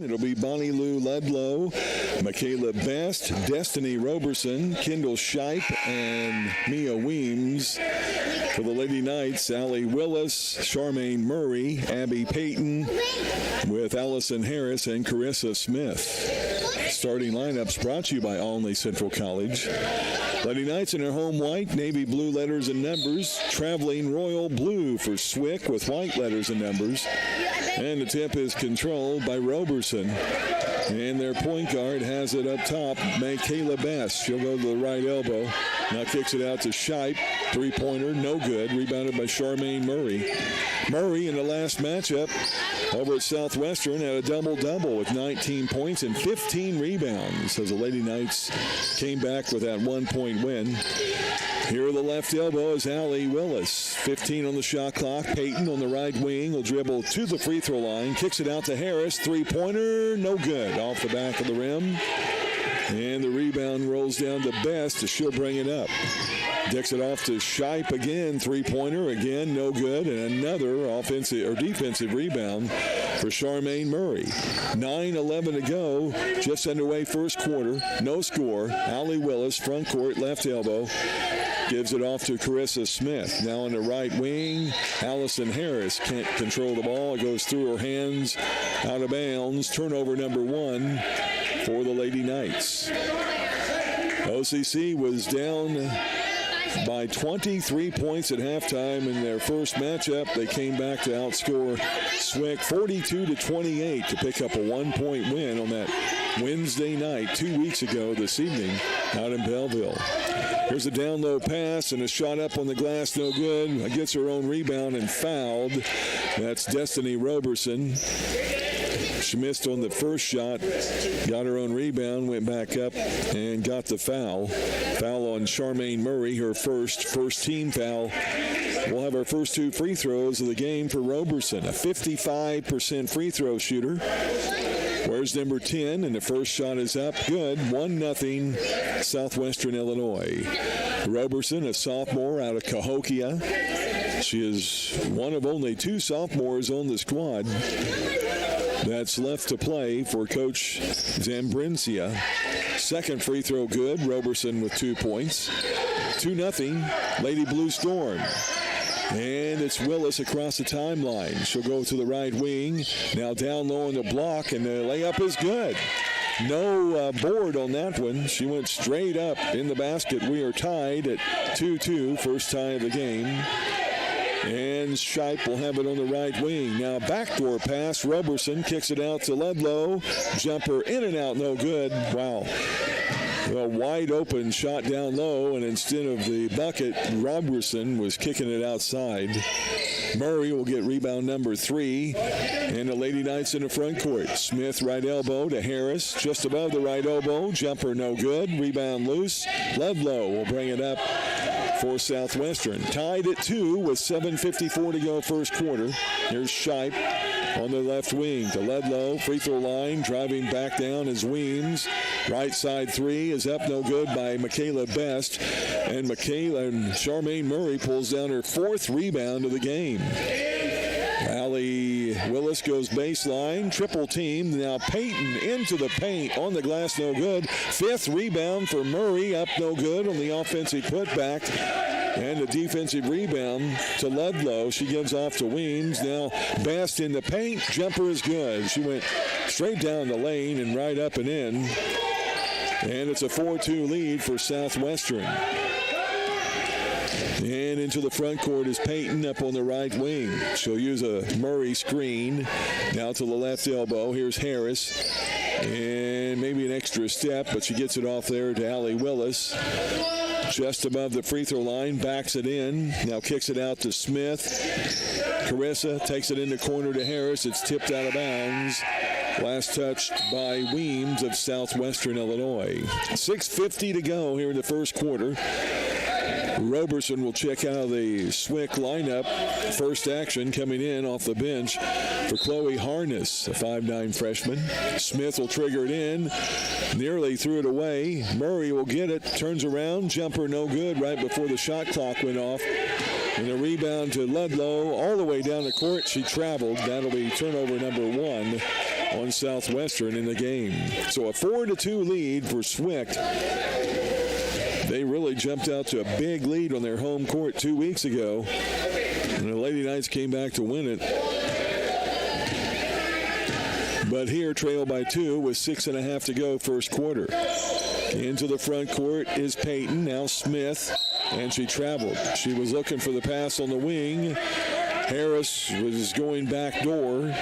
It'll be Bonnie Lou Ludlow, Michaela Best, Destiny Roberson, Kendall Shipe, and Mia Weems. For the Lady Knights, Allie Willis, Charmaine Murray, Abby Payton, with Allison Harris and Carissa Smith. Starting lineups brought to you by Olney Central College. Lady Knights in their home white, navy blue letters and numbers. Traveling royal blue for Swick with white letters and numbers. And the tip is controlled by Roberson. And their point guard has it up top, Michaela Best. She'll go to the right elbow. Now kicks it out to Shipe. Three-pointer, no good. Rebounded by Charmaine Murray. Murray in the last matchup over at Southwestern had a double-double with 19 points and 15 rebounds as the Lady Knights came back with that one-point win. Here the left elbow is Allie Willis. 15 on the shot clock. Payton on the right wing will dribble to the free throw line. Kicks it out to Harris. Three-pointer, no good. Off the back of the rim. And the rebound rolls down to Best. She'll bring it up. Dicks it off to Shipe again. Three-pointer again, no good. And another offensive or defensive rebound for Charmaine Murray. 9:11 to go. Just underway first quarter. No score. Allie Willis, front court, left elbow. Gives it off to Carissa Smith. Now on the right wing, Allison Harris can't control the ball. It goes through her hands, out of bounds. Turnover number one for the Lady Knights. OCC was down by 23 points at halftime in their first matchup. They came back to outscore Swick 42-28 to pick up a one-point win on that Wednesday night 2 weeks ago this evening out in Belleville. Here's a down low pass and a shot up on the glass, no good. Gets her own rebound and fouled. That's Destiny Roberson. She missed on the first shot, got her own rebound, went back up and got the foul. Foul on Charmaine Murray, her first team foul. We'll have our first two free throws of the game for Roberson, a 55% free throw shooter. Where's number 10? And the first shot is up. Good. 1-0 Southwestern Illinois. Roberson, a sophomore out of Cahokia. She is one of only two sophomores on the squad that's left to play for Coach Zambrincia. Second free throw good. Roberson with 2 points. 2-0 Lady Blue Storm. And it's Willis across the timeline. She'll go to the right wing. Now down low on the block, and the layup is good. No board on that one. She went straight up in the basket. We are tied at 2-2, first tie of the game. And Shipe will have it on the right wing. Now backdoor pass. Roberson kicks it out to Ludlow. Jumper in and out, no good. Wow. A wide open shot down low, and instead of the bucket, Roberson was kicking it outside. Murray will get rebound number 3, and the Lady Knights in the front court. Smith right elbow to Harris, just above the right elbow. Jumper no good. Rebound loose. Ludlow will bring it up for Southwestern. Tied at 2 with 7:54 to go first quarter. Here's Shipe on the left wing to Ludlow. Free throw line. Driving back down is Weems. Right side 3 is up, no good by Michaela Best. And Charmaine Murray pulls down her 4th rebound of the game. Allie Willis goes baseline, triple team. Now Payton into the paint, on the glass, no good. 5th rebound for Murray, up no good on the offensive putback. And a defensive rebound to Ludlow. She gives off to Weems. Now Best in the paint, jumper is good. She went straight down the lane and right up and in. And it's a 4-2 lead for Southwestern. And into the front court is Payton up on the right wing. She'll use a Murray screen. Now to the left elbow. Here's Harris. And maybe an extra step, but she gets it off there to Allie Willis. Just above the free throw line, backs it in. Now kicks it out to Smith. Carissa takes it in the corner to Harris. It's tipped out of bounds. Last touched by Weems of Southwestern Illinois. 6:50 to go here in the first quarter. Roberson will check out of the Swick lineup. First action coming in off the bench for Chloe Harness, a 5'9" freshman. Smith will trigger it in. Nearly threw it away. Murray will get it. Turns around. Jumper no good right before the shot clock went off. And a rebound to Ludlow all the way down the court. She traveled. That'll be turnover number 1 on Southwestern in the game. So a 4-2 lead for Swick. They really jumped out to a big lead on their home court 2 weeks ago, and the Lady Knights came back to win it. But here, trail by 2 with 6.5 to go first quarter. Into the front court is Payton, now Smith, and she traveled. She was looking for the pass on the wing. Harris was going back door,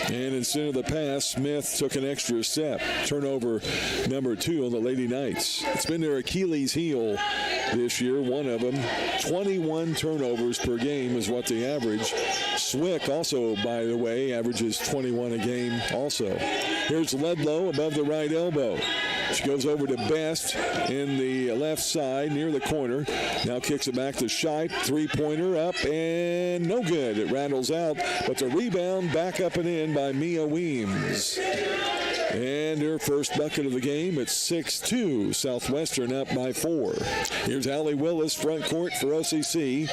and instead of the pass, Smith took an extra step. Turnover number 2 on the Lady Knights. It's been their Achilles heel this year, one of them. 21 turnovers per game is what they average. Swick also, by the way, averages 21 a game also. Here's Ledlow above the right elbow. She goes over to Best in the left side near the corner. Now kicks it back to Shipe. Three-pointer up and no good. It rattles out, but the rebound back up and in by Mia Weems. And her first bucket of the game at 6-2. Southwestern up by 4. Here's Allie Willis, front court for OCC.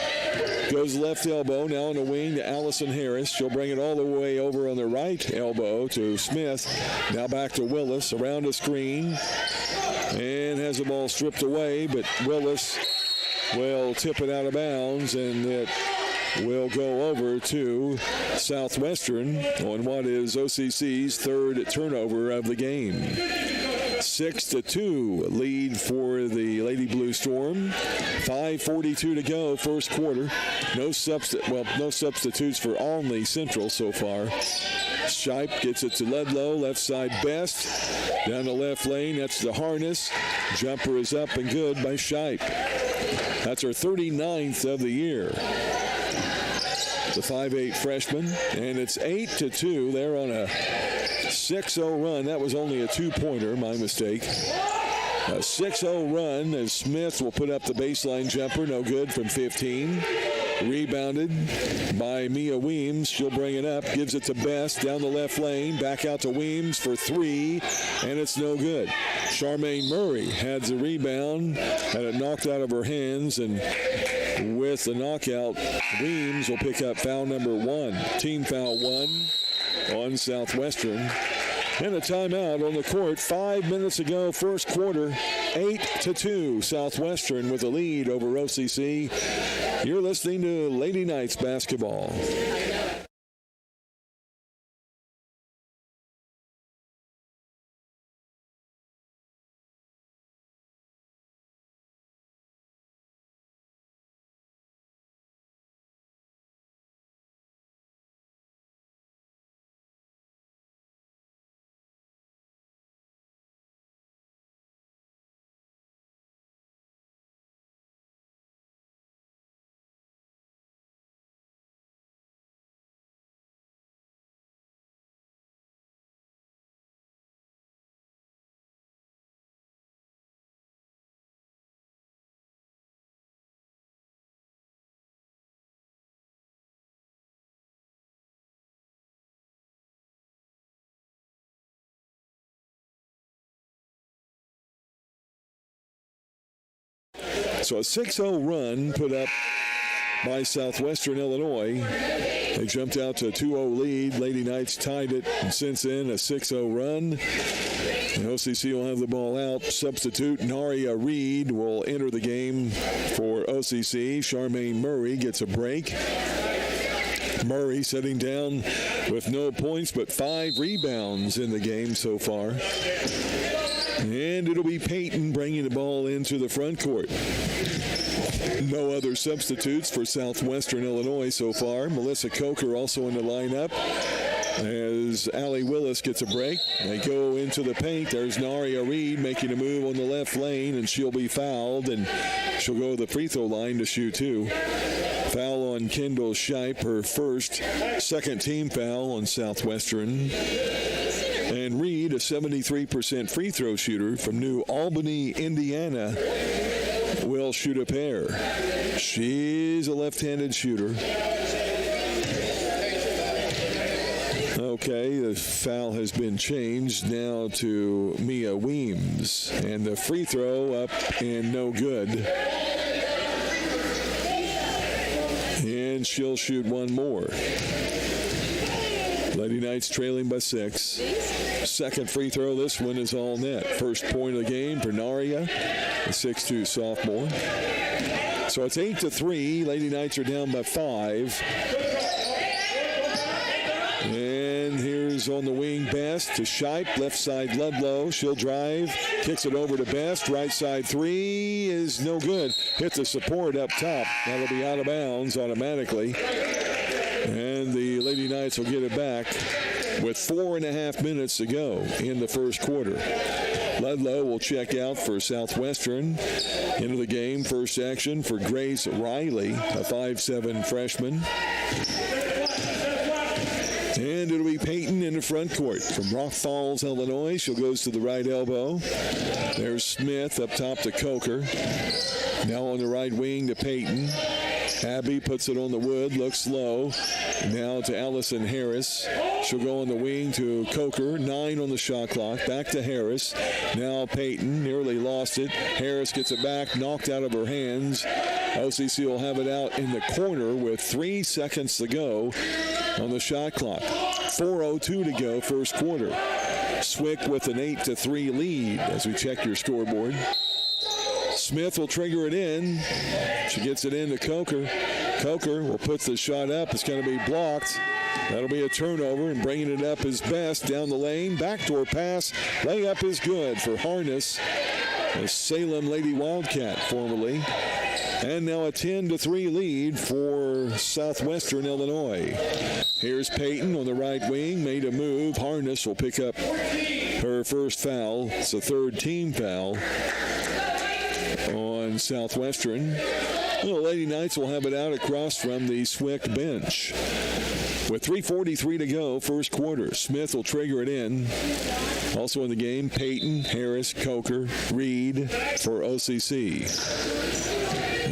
Goes left elbow, now on the wing to Allison Harris. She'll bring it all the way over on the right elbow to Smith. Now back to Willis, around the screen. And has the ball stripped away, but Willis will tip it out of bounds, and it will go over to Southwestern on what is OCC's third turnover of the game. 6-2 lead for the Lady Blue Storm. 5:42 to go first quarter. No substitutes for Olney Central so far. Shipe gets it to Ledlow, left side Best. Down the left lane, that's the Harness. Jumper is up and good by Shipe. That's her 39th of the year. The 5'8 freshman, and it's 8-2. They're on a 6-0 run. That was only a 2-pointer, my mistake. A 6-0 run as Smith will put up the baseline jumper, no good from 15. Rebounded by Mia Weems. She'll bring it up, gives it to Best down the left lane, back out to Weems for 3, and it's no good. Charmaine Murray had the rebound, had it knocked out of her hands, and with the knockout, Weems will pick up foul number 1. Team foul 1 on Southwestern. And a timeout on the court. 5 minutes ago, first quarter, 8-2. Southwestern with a lead over OCC. You're listening to Lady Knights basketball. So a 6-0 run put up by Southwestern Illinois. They jumped out to a 2-0 lead. Lady Knights tied it, and since then a 6-0 run. And OCC will have the ball out. Substitute Naria Reed will enter the game for OCC. Charmaine Murray gets a break. Murray sitting down with no points but 5 rebounds in the game so far. And it'll be Payton bringing the ball into the front court. No other substitutes for Southwestern Illinois so far. Melissa Coker also in the lineup as Allie Willis gets a break. They go into the paint. There's Naria Reed making a move on the left lane, and she'll be fouled, and she'll go to the free throw line to shoot 2. Foul on Kendall Shipe, her second team foul on Southwestern. And Reed, a 73% free throw shooter from New Albany, Indiana, will shoot a pair. She's a left-handed shooter. Okay, the foul has been changed now to Mia Weems. And the free throw up and no good. And she'll shoot one more. Lady Knights trailing by 6. Second free throw, this one is all net. First point of the game for Naria, the 6'2 sophomore. So it's 8-3. Lady Knights are down by 5. And here's on the wing Best to Shipe, left side Ludlow. She'll drive, kicks it over to Best. Right side three is no good. Hit the support up top. That'll be out of bounds automatically. And the Lady Knights will get it back with 4.5 minutes to go in the first quarter. Ludlow will check out for Southwestern. Into the game, first action for Grace Riley, a 5'7 freshman. And it'll be Peyton in the front court from Rock Falls, Illinois. She'll goes to the right elbow. There's Smith up top to Coker. Now on the right wing to Peyton. Abby puts it on the wood, looks low. Now to Allison Harris. She'll go on the wing to Coker. 9 on the shot clock. Back to Harris. Now Peyton nearly lost it. Harris gets it back, knocked out of her hands. OCC will have it out in the corner with 3 seconds to go on the shot clock. 4:02 to go, first quarter. Swick with an 8-3 lead as we check your scoreboard. Smith will trigger it in. She gets it into Coker. Coker will put the shot up. It's going to be blocked. That'll be a turnover, and bringing it up is Best down the lane. Backdoor pass. Layup is good for Harness, the Salem Lady Wildcat formerly. And now a 10-3 lead for Southwestern Illinois. Here's Peyton on the right wing, made a move. Harness will pick up her first foul. It's a third team foul on Southwestern. The Lady Knights will have it out across from the Swick bench. With 3:43 to go, first quarter. Smith will trigger it in. Also in the game, Peyton, Harris, Coker, Reed for OCC.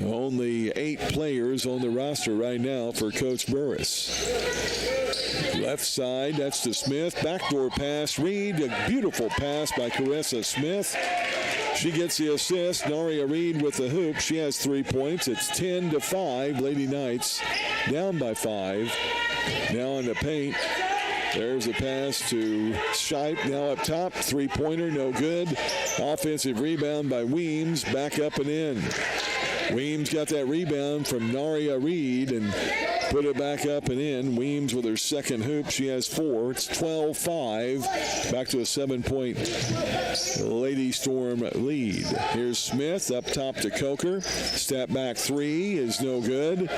Only 8 players on the roster right now for Coach Burris. Left side, that's to Smith. Backdoor pass, Reed. A beautiful pass by Carissa Smith. She gets the assist. Naria Reed with the hoop. She has 3 points. It's 10-5. Lady Knights down by 5. Now in the paint. There's a pass to Shipe. Now up top. Three-pointer, no good. Offensive rebound by Weems. Back up and in. Weems got that rebound from Naria Reed and put it back up and in. Weems with her second hoop. She has 4. It's 12-5. Back to a 7-point Lady Storm lead. Here's Smith up top to Coker. Step back three is no good.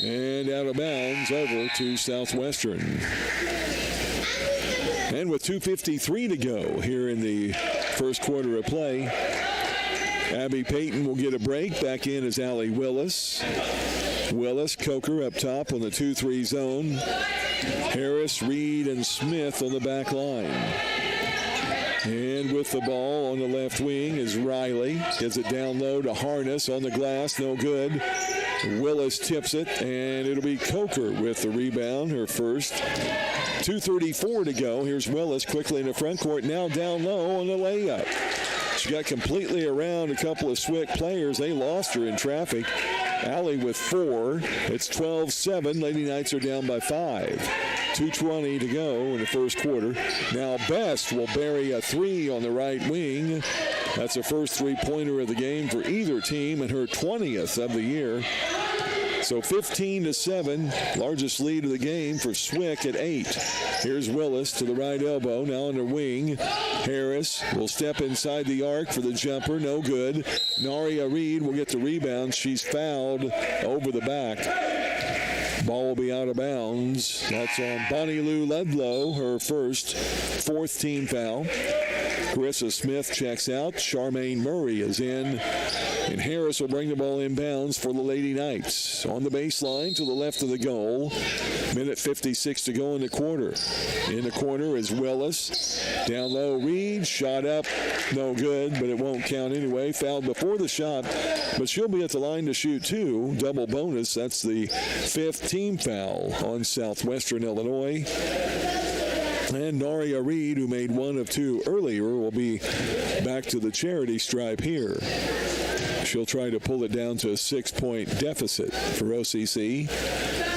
And out of bounds over to Southwestern. And with 2:53 to go here in the first quarter of play, Abby Peyton will get a break. Back in is Allie Willis. Willis, Coker up top on the 2-3 zone. Harris, Reed, and Smith on the back line. And with the ball on the left wing is Riley. Gets it down low to Harness on the glass. No good. Willis tips it, and it'll be Coker with the rebound, her first. 2:34 to go. Here's Willis quickly in the front court. Now down low on the layup. She got completely around a couple of Swick players. They lost her in traffic. Allie with 4. It's 12-7. Lady Knights are down by 5. 2:20 to go in the first quarter. Now Best will bury a 3 on the right wing. That's the first three-pointer of the game for either team and her 20th of the year. So 15-7, largest lead of the game for Swick at 8. Here's Willis to the right elbow, now on the wing. Harris will step inside the arc for the jumper, no good. Naria Reed will get the rebound. She's fouled over the back. Ball will be out of bounds. That's on Bonnie Lou Ludlow, her first, 4th team foul. Carissa Smith checks out. Charmaine Murray is in. And Harris will bring the ball inbounds for the Lady Knights. On the baseline to the left of the goal. Minute 56 to go in the quarter. In the corner is Willis. Down low, Reed. Shot up. No good, but it won't count anyway. Fouled before the shot, but she'll be at the line to shoot 2. Double bonus. That's the 5th team foul on Southwestern Illinois. And Naria Reed, who made 1 of 2 earlier, will be back to the charity stripe here. She'll try to pull it down to a 6-point deficit for OCC.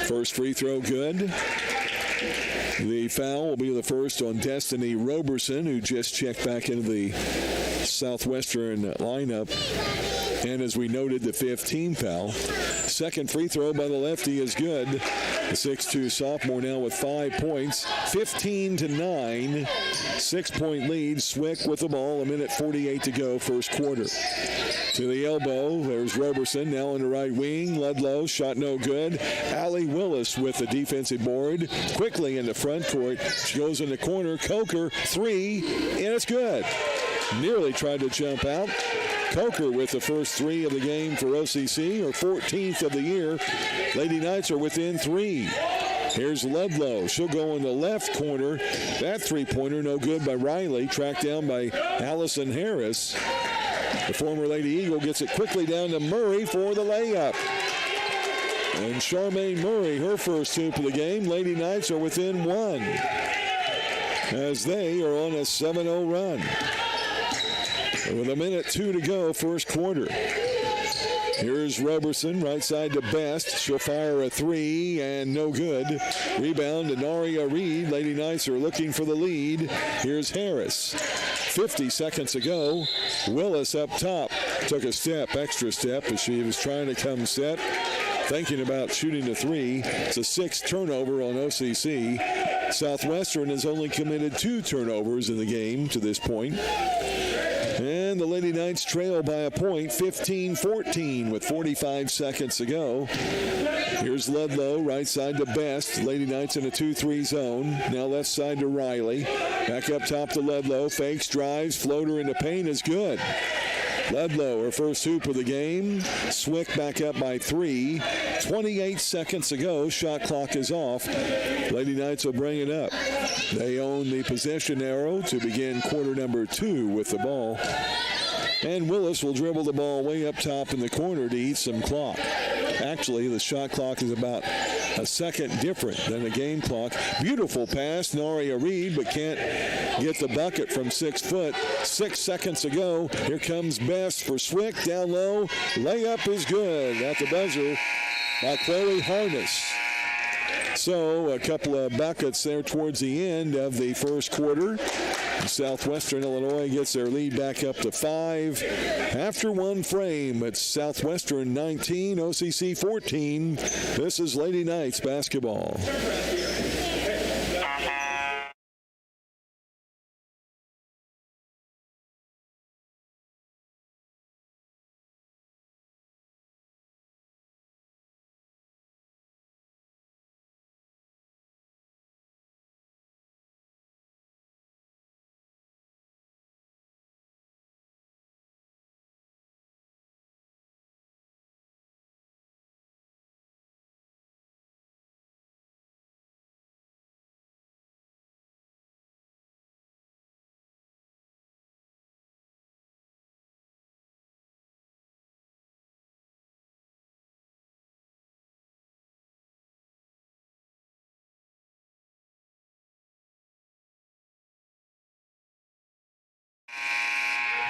First free throw good. The foul will be the first on Destiny Roberson, who just checked back into the Southwestern lineup. And as we noted, the 15 foul. Second free throw by the lefty is good. The 6'2 sophomore now with 5 points. 15-9. 6-point lead. Swick with the ball. 1:48 to go, first quarter. To the elbow. There's Roberson now in the right wing. Ludlow, shot no good. Allie Willis with the defensive board. Quickly in the front court. She goes in the corner. Coker, three, and it's good. Nearly tried to jump out. Coker with the first three of the game for OCC, or 14th of the year. Lady Knights are within 3. Here's Ludlow. She'll go in the left corner. That three-pointer no good by Riley, tracked down by Allison Harris. The former Lady Eagle gets it quickly down to Murray for the layup. And Charmaine Murray, her first hoop of the game. Lady Knights are within 1 as they are on a 7-0 run. With 1:02 to go, first quarter. Here's Roberson, right side to Best. She'll fire a 3, and no good. Rebound to Naria Reed. Lady Knights are looking for the lead. Here's Harris. 50 seconds ago, Willis up top. Took a step, extra step, as she was trying to come set. Thinking about shooting the 3. It's a 6th turnover on OCC. Southwestern has only committed 2 turnovers in the game to this point. And the Lady Knights trail by a point, 15-14 with 45 seconds to go. Here's Ludlow, right side to Best. Lady Knights in a 2-3 zone. Now left side to Riley. Back up top to Ludlow. Fakes, drives, floater in the paint is good. Ludlow, her first hoop of the game. Swick back up by 3. 28 seconds to go. Shot clock is off. Lady Knights will bring it up. They own the possession arrow to begin quarter number 2 with the ball. And Willis will dribble the ball way up top in the corner to eat some clock. Actually, the shot clock is about a second different than a game clock. Beautiful pass, Naria Reed, but can't get the bucket from 6 foot. 6 seconds to go. Here comes Best for Swick, down low. Layup is good at the buzzer by Chloe Harness. So a couple of buckets there towards the end of the first quarter. Southwestern Illinois gets their lead back up to 5 after one frame. It's Southwestern 19, OCC 14. This is Lady Knights basketball.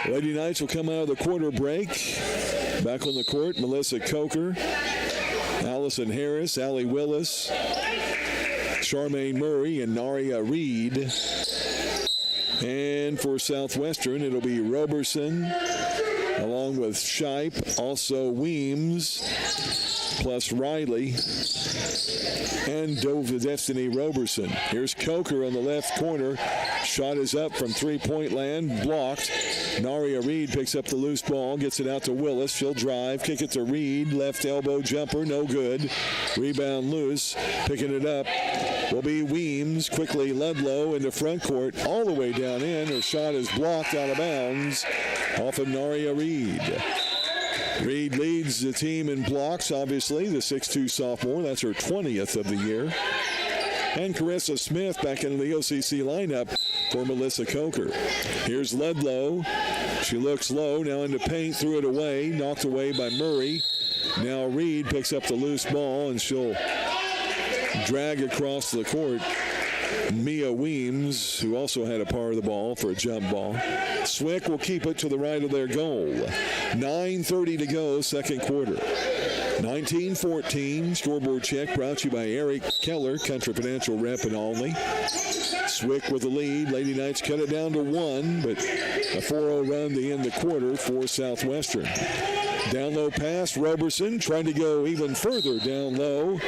Lady Knights will come out of the quarter break. Back on the court, Melissa Coker, Allison Harris, Allie Willis, Charmaine Murray, and Naria Reed. And for Southwestern, it'll be Roberson, along with Shipe, also Weems, plus Riley, and Destiny Roberson. Here's Coker on the left corner. Shot is up from three-point land, blocked. Naria Reed picks up the loose ball, gets it out to Willis. She'll drive, kick it to Reed. Left elbow jumper, no good. Rebound loose. Picking it up will be Weems. Quickly Ludlow into front court, all the way down in. Her shot is blocked out of bounds off of Naria Reed. Reed leads the team in blocks, obviously, the 6'2 sophomore. That's her 20th of the year. And Carissa Smith back into the OCC lineup for Melissa Coker. Here's Ludlow. She looks low, now into paint, threw it away, knocked away by Murray. Now Reed picks up the loose ball, and she'll drag across the court Mia Weems, who also had a part of the ball for a jump ball. Swick will keep it to the right of their goal. 9:30 to go, second quarter. 19-14. Scoreboard check brought to you by Eric Keller, Country Financial rep and only. Swick with the lead. Lady Knights cut it down to 1, but a 4-0 run to end the quarter for Southwestern. Down low pass, Roberson trying to go even further down low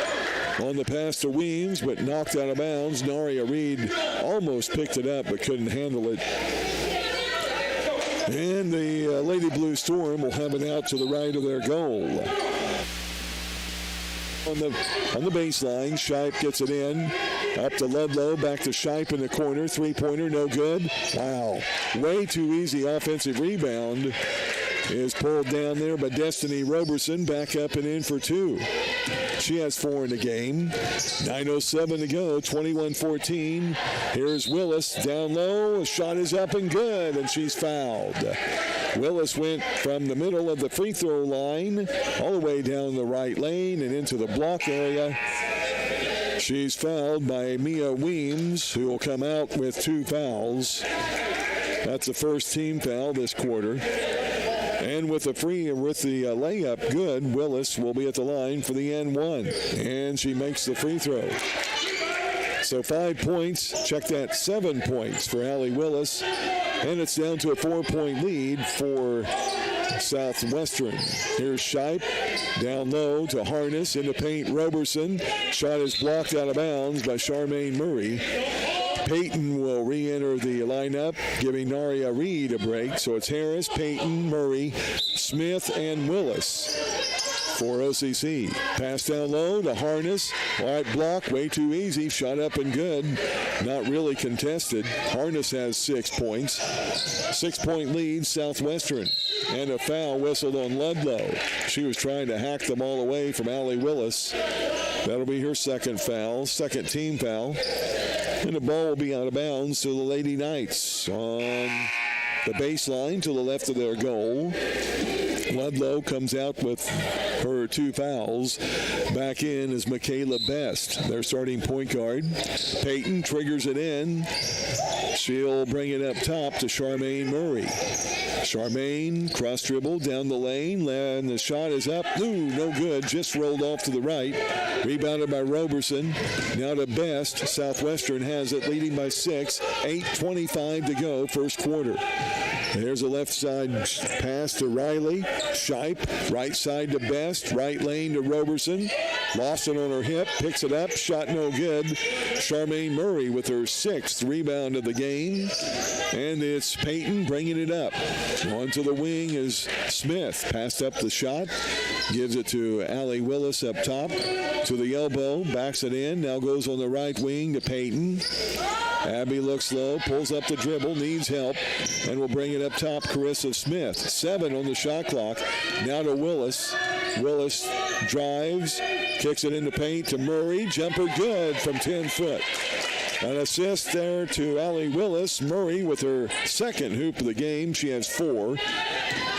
on the pass to Weems, but knocked out of bounds. Naria Reed almost picked it up, but couldn't handle it. And the Lady Blue Storm will have it out to the right of their goal. On the baseline, Shipe gets it in. Up to Ludlow, back to Shipe in the corner. Three-pointer, no good. Wow, way too easy offensive rebound. Is pulled down there by Destiny Roberson. Back up and in for 2. She has 4 in the game. 9:07 to go, 21-14. Here's Willis down low. A shot is up and good, and she's fouled. Willis went from the middle of the free throw line all the way down the right lane and into the block area. She's fouled by Mia Weems, who will come out with 2 fouls. That's the first team foul this quarter. And with the layup good, Willis will be at the line for the N1. And she makes the free throw. So 5 points. Check that, 7 points for Allie Willis. And it's down to a 4-point lead for Southwestern. Here's Shipe down low to Harness into paint. Roberson. Shot is blocked out of bounds by Charmaine Murray. Peyton will re-enter the lineup, giving Naria Reed a break. So it's Harris, Peyton, Murray, Smith, and Willis for OCC. Pass down low to Harness. All right, block, way too easy. Shot up and good. Not really contested. Harness has 6 points. 6-point lead, Southwestern. And a foul whistled on Ludlow. She was trying to hack them all away from Allie Willis. That'll be her second foul, second team foul. And the ball will be out of bounds to the Lady Knights on the baseline to the left of their goal. Ludlow comes out with her 2 fouls. Back in is Michaela Best, their starting point guard. Peyton triggers it in. She'll bring it up top to Charmaine Murray. Charmaine cross dribble down the lane, and the shot is up. Ooh, no good. Just rolled off to the right. Rebounded by Roberson. Now to Best. Southwestern has it, leading by 6. 8:25 to go, first quarter. There's a left side pass to Riley. Shipe, right side to Best. Right lane to Roberson. Lost it on her hip. Picks it up. Shot no good. Charmaine Murray with her 6th rebound of the game. And it's Peyton bringing it up. On to the wing is Smith. Passed up the shot. Gives it to Allie Willis up top. To the elbow. Backs it in. Now goes on the right wing to Peyton. Abby looks low, pulls up the dribble, needs help, and will bring it up top, Carissa Smith. 7 on the shot clock. Now to Willis. Willis drives, kicks it into paint to Murray. Jumper good from 10 foot. An assist there to Allie Willis. Murray with her 2nd hoop of the game. She has 4.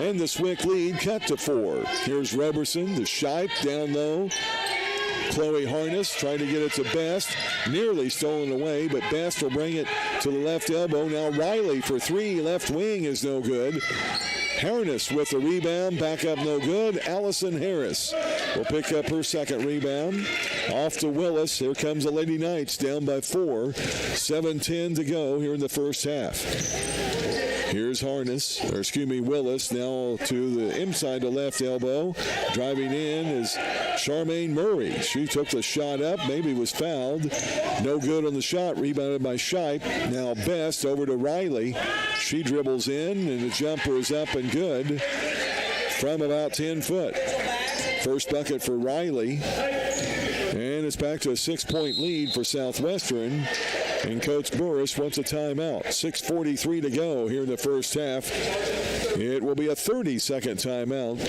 And the Swick lead cut to 4. Here's Roberson, the Shipe down low. Chloe Harness trying to get it to Best. Nearly stolen away, but Best will bring it to the left elbow. Now Riley for 3. Left wing is no good. Harness with the rebound. Back up no good. Allison Harris will pick up her 2nd rebound. Off to Willis. Here comes the Lady Knights down by 4. 7:10 to go here in the first half. Here's Willis now to the inside to left elbow. Driving in is Charmaine Murray. She took the shot up, maybe was fouled. No good on the shot, rebounded by Shipe. Now Best over to Riley. She dribbles in, and the jumper is up and good from about 10 foot. First bucket for Riley. And it's back to a 6-point lead for Southwestern. And Coach Burris wants a timeout. 6:43 to go here in the first half. It will be a 30-second timeout.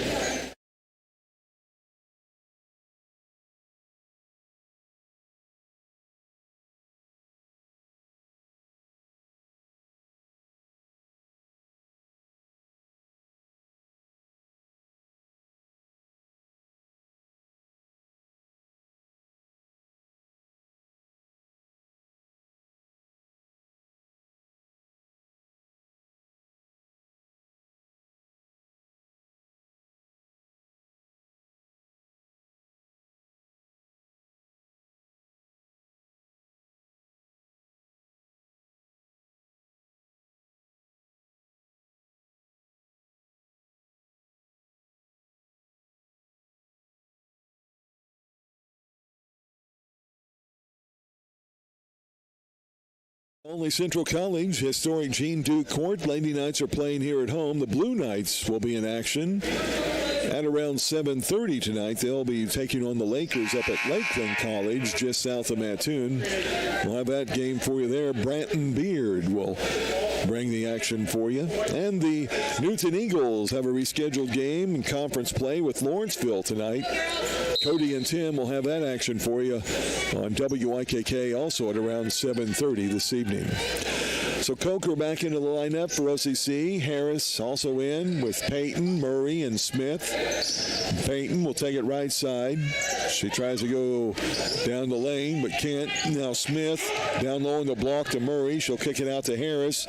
Only Central College, historic Gene Duke Court. Lady Knights are playing here at home. The Blue Knights will be in action at around 7:30 tonight. They'll be taking on the Lakers up at Lakeland College, just south of Mattoon. We'll have that game for you there. Branton Beard will bring the action for you. And the Newton Eagles have a rescheduled game in conference play with Lawrenceville tonight. Cody and Tim will have that action for you on WIKK also at around 7:30 this evening. So Coker back into the lineup for OCC. Harris also in with Payton, Murray, and Smith. Payton will take it right side. She tries to go down the lane, but can't. Now Smith down low in the block to Murray. She'll kick it out to Harris.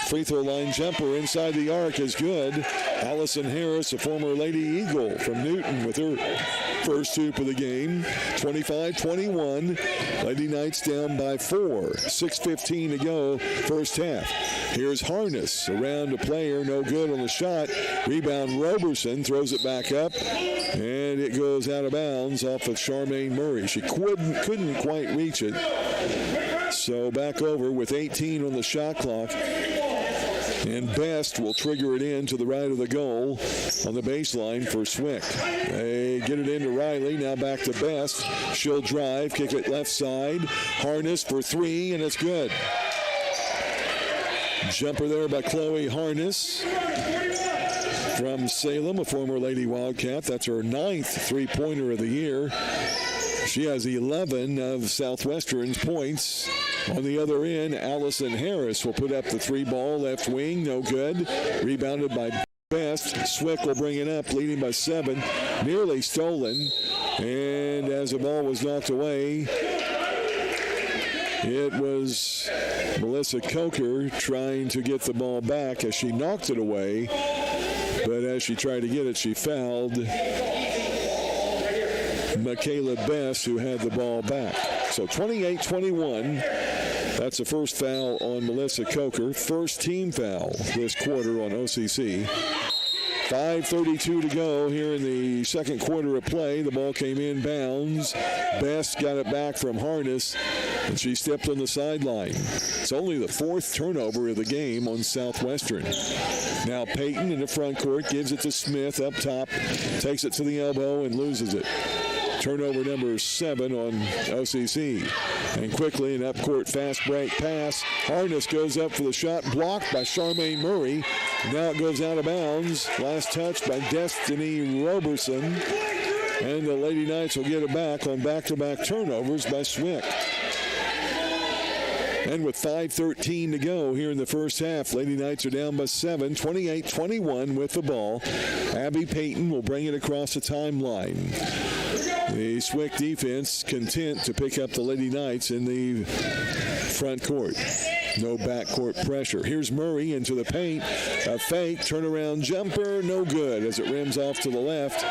Free throw line jumper inside the arc is good. Allison Harris, a former Lady Eagle from Newton, with her first hoop of the game. 25-21. Lady Knights down by 4. 6:15 to go, first half. Here's Harness around a player, no good on the shot. Rebound Roberson throws it back up, and it goes out of bounds off of Charmaine Murray. She couldn't quite reach it. So back over with 18 on the shot clock. And Best will trigger it in to the right of the goal on the baseline for Swick. They get it into Riley. Now back to Best. She'll drive, kick it left side. Harness for 3, and it's good. Jumper there by Chloe Harness from Salem, a former Lady Wildcat. That's her 9th three-pointer of the year. She has 11 of Southwestern's points. On the other end, Allison Harris will put up the 3-ball, left wing, no good. Rebounded by Best. Swick will bring it up, leading by 7. Nearly stolen. And as the ball was knocked away, it was Melissa Coker trying to get the ball back as she knocked it away. But as she tried to get it, she fouled Michaela Best, who had the ball back. So 28-21. That's the first foul on Melissa Coker. First team foul this quarter on OCC. 5:32 to go here in the second quarter of play. The ball came in bounds. Best got it back from Harness, and she stepped on the sideline. It's only the 4th turnover of the game on Southwestern. Now Payton in the front court gives it to Smith up top. Takes it to the elbow and loses it. Turnover number 7 on OCC. And quickly an up-court fast break pass. Harness goes up for the shot, blocked by Charmaine Murray. Now it goes out of bounds. Last touch by Destiny Roberson. And the Lady Knights will get it back on back-to-back turnovers by Swick. And with 5:13 to go here in the first half, Lady Knights are down by 7, 28-21 with the ball. Abby Payton will bring it across the timeline. The Swick defense content to pick up the Lady Knights in the front court. No backcourt pressure. Here's Murray into the paint. A fake turnaround jumper, no good as it rims off to the left.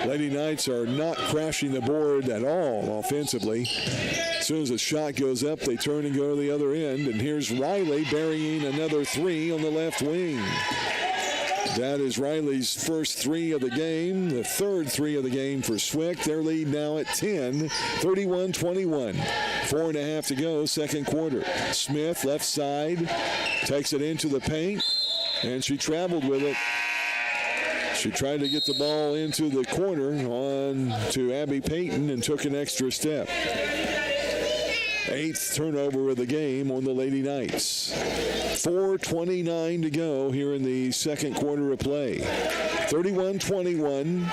Lady Knights are not crashing the board at all offensively. As soon as the shot goes up, they turn and go to the other end. And here's Riley burying another 3 on the left wing. That is Riley's first 3 of the game, the 3rd 3 of the game for Swick. Their lead now at 10, 31-21. 4.5 to go, second quarter. Smith, left side, takes it into the paint, and she traveled with it. She tried to get the ball into the corner on to Abby Payton and took an extra step. 8th turnover of the game on the Lady Knights. 4:29 to go here in the second quarter of play. 31-21,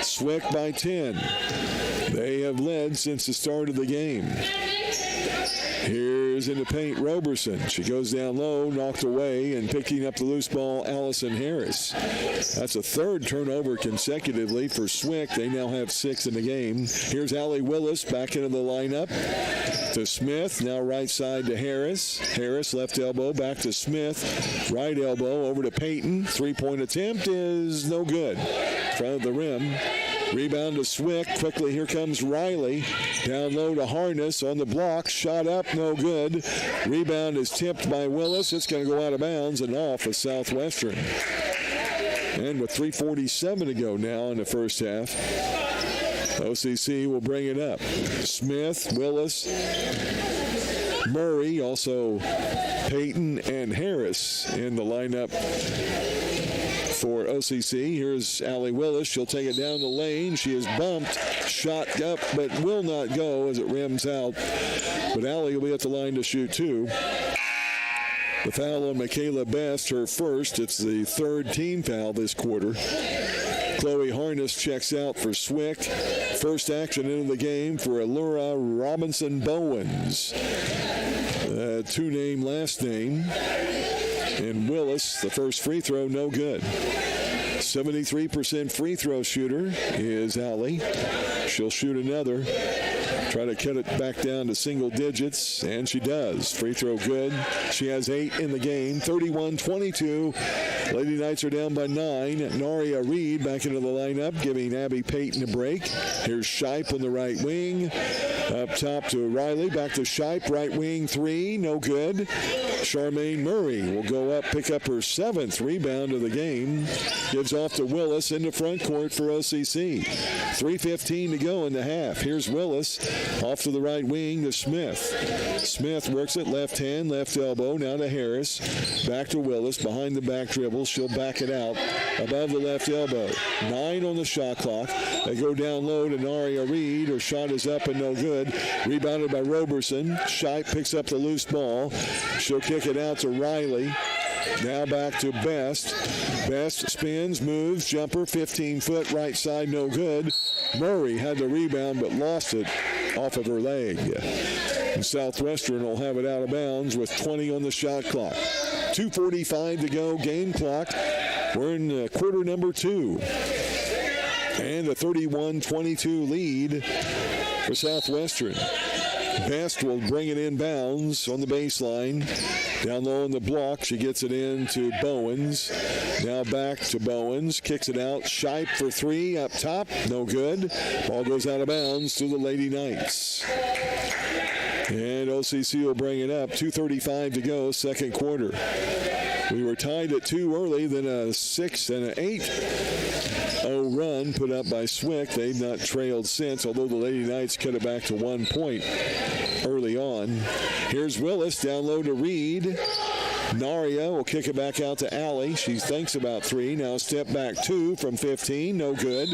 Swick by 10. They have led since the start of the game. Here's in the paint Roberson. She goes down low, knocked away, and picking up the loose ball, Allison Harris. That's a 3rd turnover consecutively for Swick. They now have 6 in the game. Here's Allie Willis back into the lineup to Smith. Now right side to Harris. Harris left elbow back to Smith. Right elbow over to Payton. 3-point attempt is no good. In front of the rim. Rebound to Swick. Quickly, here comes Riley. Down low to Harness on the block. Shot up, no good. Rebound is tipped by Willis. It's going to go out of bounds and off of Southwestern. And with 3:47 to go now in the first half, OCC will bring it up. Smith, Willis, Murray, also Payton and Harris in the lineup for OCC. Here's Allie Willis. She'll take it down the lane. She is bumped, shot up, but will not go as it rims out. But Allie will be at the line to shoot two. The foul on Michaela Best, her first. It's the third team foul this quarter. Chloe Harness checks out for Swick. First action into the game for Allura Robinson Bowens. Two-name last name. And Willis, the first free throw, no good. 73% free throw shooter is Allie. She'll shoot another. Try to cut it back down to single digits, and she does. Free throw good. She has 8 in the game. 31-22. Lady Knights are down by 9. Naria Reed back into the lineup, giving Abby Payton a break. Here's Shipe on the right wing. Up top to Riley. Back to Shipe. Right wing three. No good. Charmaine Murray will go up, pick up her 7th rebound of the game. Gives off to Willis into front court for OCC. 3:15 to go in the half. Here's Willis. Off to the right wing to Smith. Smith works it left hand, left elbow. Now to Harris. Back to Willis. Behind the back dribble. She'll back it out. Above the left elbow. 9 on the shot clock. They go down low to Naria Reed. Her shot is up and no good. Rebounded by Roberson. Shipe picks up the loose ball. She'll kick it out to Riley. Now back to Best. Best spins, moves, jumper, 15-foot, right side, no good. Murray had the rebound but lost it off of her leg. And Southwestern will have it out of bounds with 20 on the shot clock. 2:45 to go, game clock. We're in quarter number 2. And a 31-22 lead for Southwestern. Best will bring it in bounds on the baseline. Down low in the block, she gets it in to Bowens. Now back to Bowens, kicks it out. Shipe for 3 up top, no good. Ball goes out of bounds to the Lady Knights. And OCC will bring it up. 2:35 to go, second quarter. We were tied at 2 early, then a 6 and an 8-0 run put up by Swick. They've not trailed since, although the Lady Knights cut it back to 1 point early on. Here's Willis down low to Reed. Naria will kick it back out to Allie. She thinks about 3. Now step back 2 from 15. No good.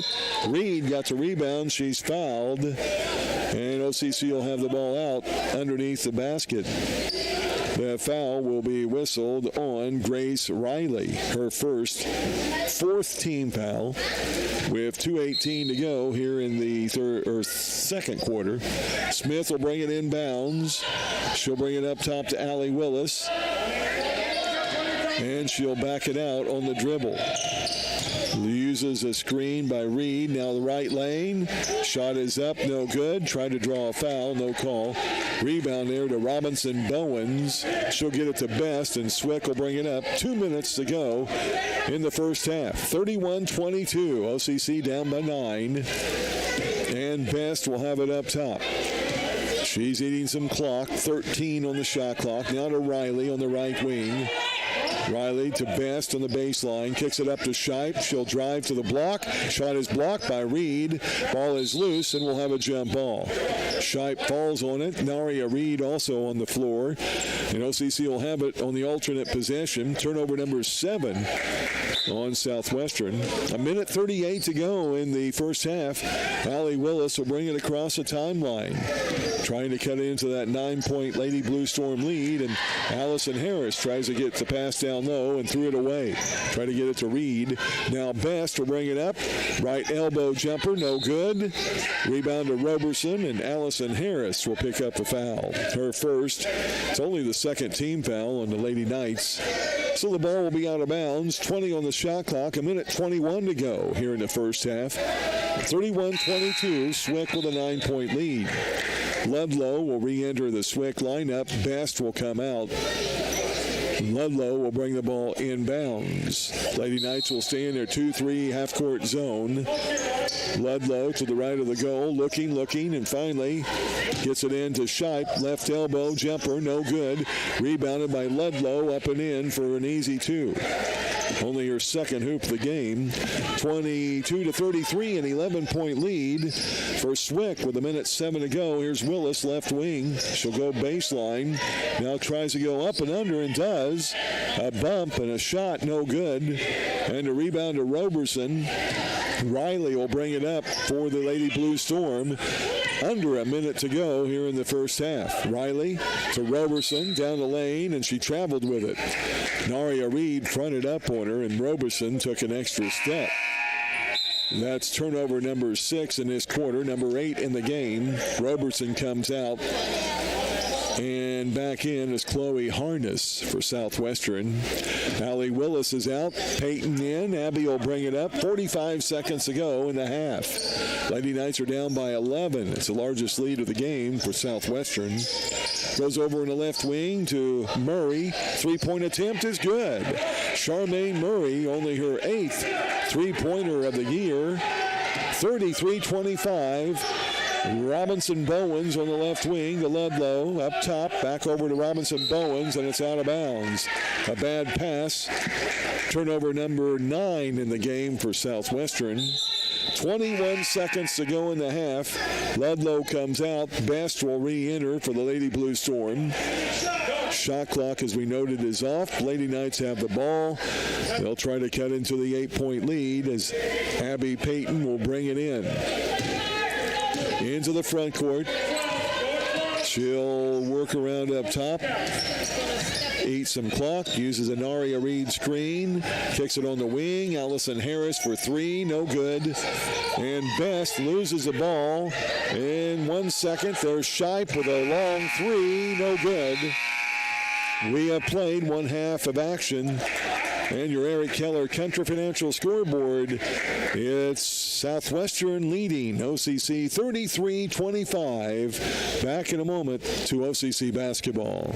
Reed got the rebound. She's fouled. And OCC will have the ball out underneath the basket. The foul will be whistled on Grace Riley. Her first, 4th team foul with 2:18 to go here in the second quarter. Smith will bring it in bounds. She'll bring it up top to Allie Willis. And she'll back it out on the dribble. Uses a screen by Reed. Now the right lane. Shot is up, no good. Tried to draw a foul, no call. Rebound there to Robinson Bowens. She'll get it to Best, and Swick will bring it up. 2 minutes to go in the first half. 31-22. OCC down by 9. And Best will have it up top. She's eating some clock. 13 on the shot clock. Now to Riley on the right wing. Riley to Best on the baseline. Kicks it up to Shipe. She'll drive to the block. Shot is blocked by Reed. Ball is loose, and we'll have a jump ball. Shipe falls on it. Naria Reed also on the floor. And OCC will have it on the alternate possession. Turnover number 7 on Southwestern. 1:38 to go in the first half. Allie Willis will bring it across the timeline. Trying to cut into that 9-point Lady Blue Storm lead, and Allison Harris tries to get the pass down low and threw it away. Try to get it to Reed. Now Best will bring it up. Right elbow jumper, no good. Rebound to Roberson, and Allison Harris will pick up the foul. Her first. It's only the second team foul on the Lady Knights. So the ball will be out of bounds. 20 on the shot clock. 1:21 to go here in the first half. 31-22. Swick with a 9-point lead. Ludlow will re-enter the Swick lineup. Best will come out. Ludlow will bring the ball inbounds. Lady Knights will stay in their 2-3 half-court zone. Ludlow to the right of the goal, looking, and finally gets it in to Shipe. Left elbow jumper, no good. Rebounded by Ludlow, up and in for an easy 2. Only her second hoop of the game. 22-33, an 11-point lead for Swick with 1:07 to go. Here's Willis, left wing. She'll go baseline. Now tries to go up and under and does. A bump and a shot, no good. And a rebound to Roberson. Riley will bring it up for the Lady Blue Storm. Under a minute to go here in the first half. Riley to Roberson, down the lane, and she traveled with it. Naria Reed fronted up on her, and Roberson took an extra step. That's turnover number 6 in this quarter, number 8 in the game. Roberson comes out. And back in is Chloe Harness for Southwestern. Allie Willis is out. Peyton in. Abby will bring it up. 45 seconds to go in the half. Lady Knights are down by 11. It's the largest lead of the game for Southwestern. Goes over in the left wing to Murray. Three-point attempt is good. Charmaine Murray, only her 8th three-pointer of the year. 33-25. Robinson Bowens on the left wing to Ludlow. Up top, back over to Robinson Bowens, and it's out of bounds. A bad pass. Turnover number 9 in the game for Southwestern. 21 seconds to go in the half. Ludlow comes out. Best will re-enter for the Lady Blue Storm. Shot clock, as we noted, is off. Lady Knights have the ball. They'll try to cut into the 8-point lead as Abby Payton will bring it in. Into the front court. She'll work around up top. Eat some clock. Uses a Naria Reed screen. Kicks it on the wing. Allison Harris for 3. No good. And Best loses the ball. In 1 second, there's Shipe with a long 3. No good. We have played one half of action. And your Eric Keller Country Financial scoreboard. It's Southwestern leading OCC 33-25. Back in a moment to OCC basketball.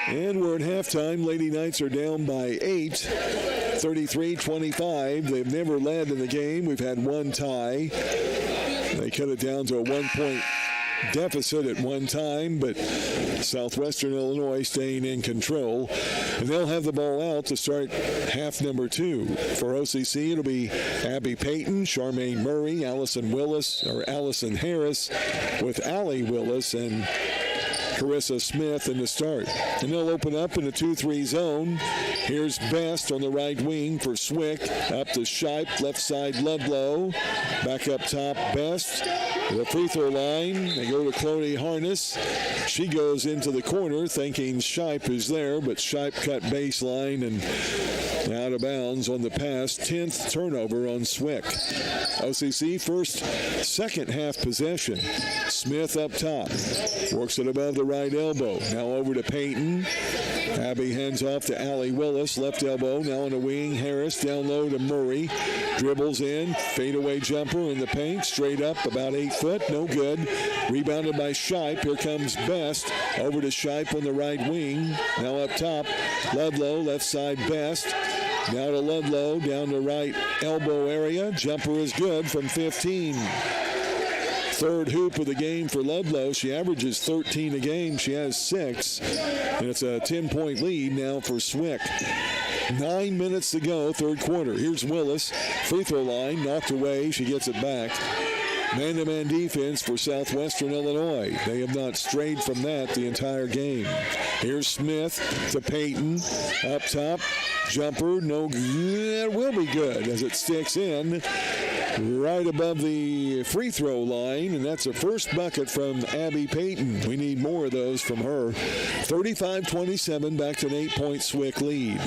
And we're at halftime. Lady Knights are down by 8, 33-25. They've never led in the game. We've had one tie. They cut it down to a 1-point deficit at one time, but Southwestern Illinois staying in control. And they'll have the ball out to start half number 2. For OCC, it'll be Abby Payton, Charmaine Murray, Allison Harris with Allie Willis and Carissa Smith in the start. And they'll open up in a 2-3 zone. Here's Best on the right wing for Swick. Up to Shipe, left side Ludlow. Back up top, Best. The free throw line, they go to Cloney Harness. She goes into the corner thinking Shipe is there, but Shipe cut baseline and out of bounds on the pass. 10th turnover on Swick. OCC second half possession. Smith up top. Works it above the right elbow. Now over to Payton. Abby hands off to Allie Willis. Left elbow. Now on the wing. Harris down low to Murray. Dribbles in. Fadeaway jumper in the paint. Straight up about 8 foot. No good. Rebounded by Shipe. Here comes Best. Over to Shipe on the right wing. Now up top. Ludlow. Left side Best. Now to Ludlow. Down the right elbow area. Jumper is good from 15. Third hoop of the game for Ludlow. She averages 13 a game. She has 6. And it's a 10-point lead now for Swick. 9 minutes to go, third quarter. Here's Willis. Free throw line, knocked away. She gets it back. Man-to-man defense for Southwestern Illinois. They have not strayed from that the entire game. Here's Smith to Payton. Up top. Jumper, no good. It will be good as it sticks in right above the free throw line, and that's a first bucket from Abby Payton. We need more of those from her. 35-27, back to an 8-point Swick lead.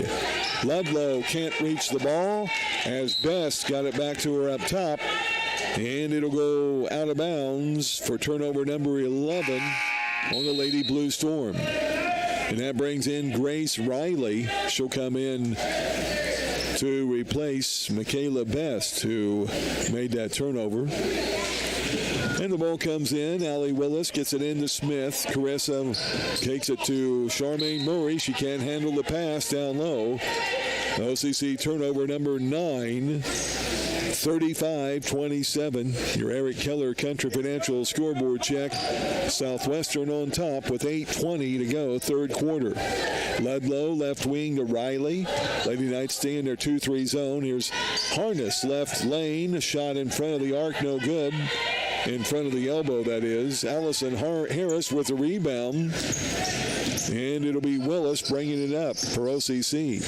Ludlow can't reach the ball as Best got it back to her up top, and it'll go out of bounds for turnover number 11 on the Lady Blue Storm. And that brings in Grace Riley. She'll come in to replace Michaela Best, who made that turnover. And the ball comes in. Allie Willis gets it into Smith. Carissa takes it to Charmaine Murray. She can't handle the pass down low. OCC turnover number 9. 35-27. Your Eric Keller Country Financial scoreboard check. Southwestern on top with 8:20 to go, third quarter. Ludlow left wing to Riley. Lady Knights stay in their 2-3 zone. Here's Harness left lane. A shot in front of the arc, no good. In front of the elbow, that is. Allison Harris with a rebound. And it'll be Willis bringing it up for OCC.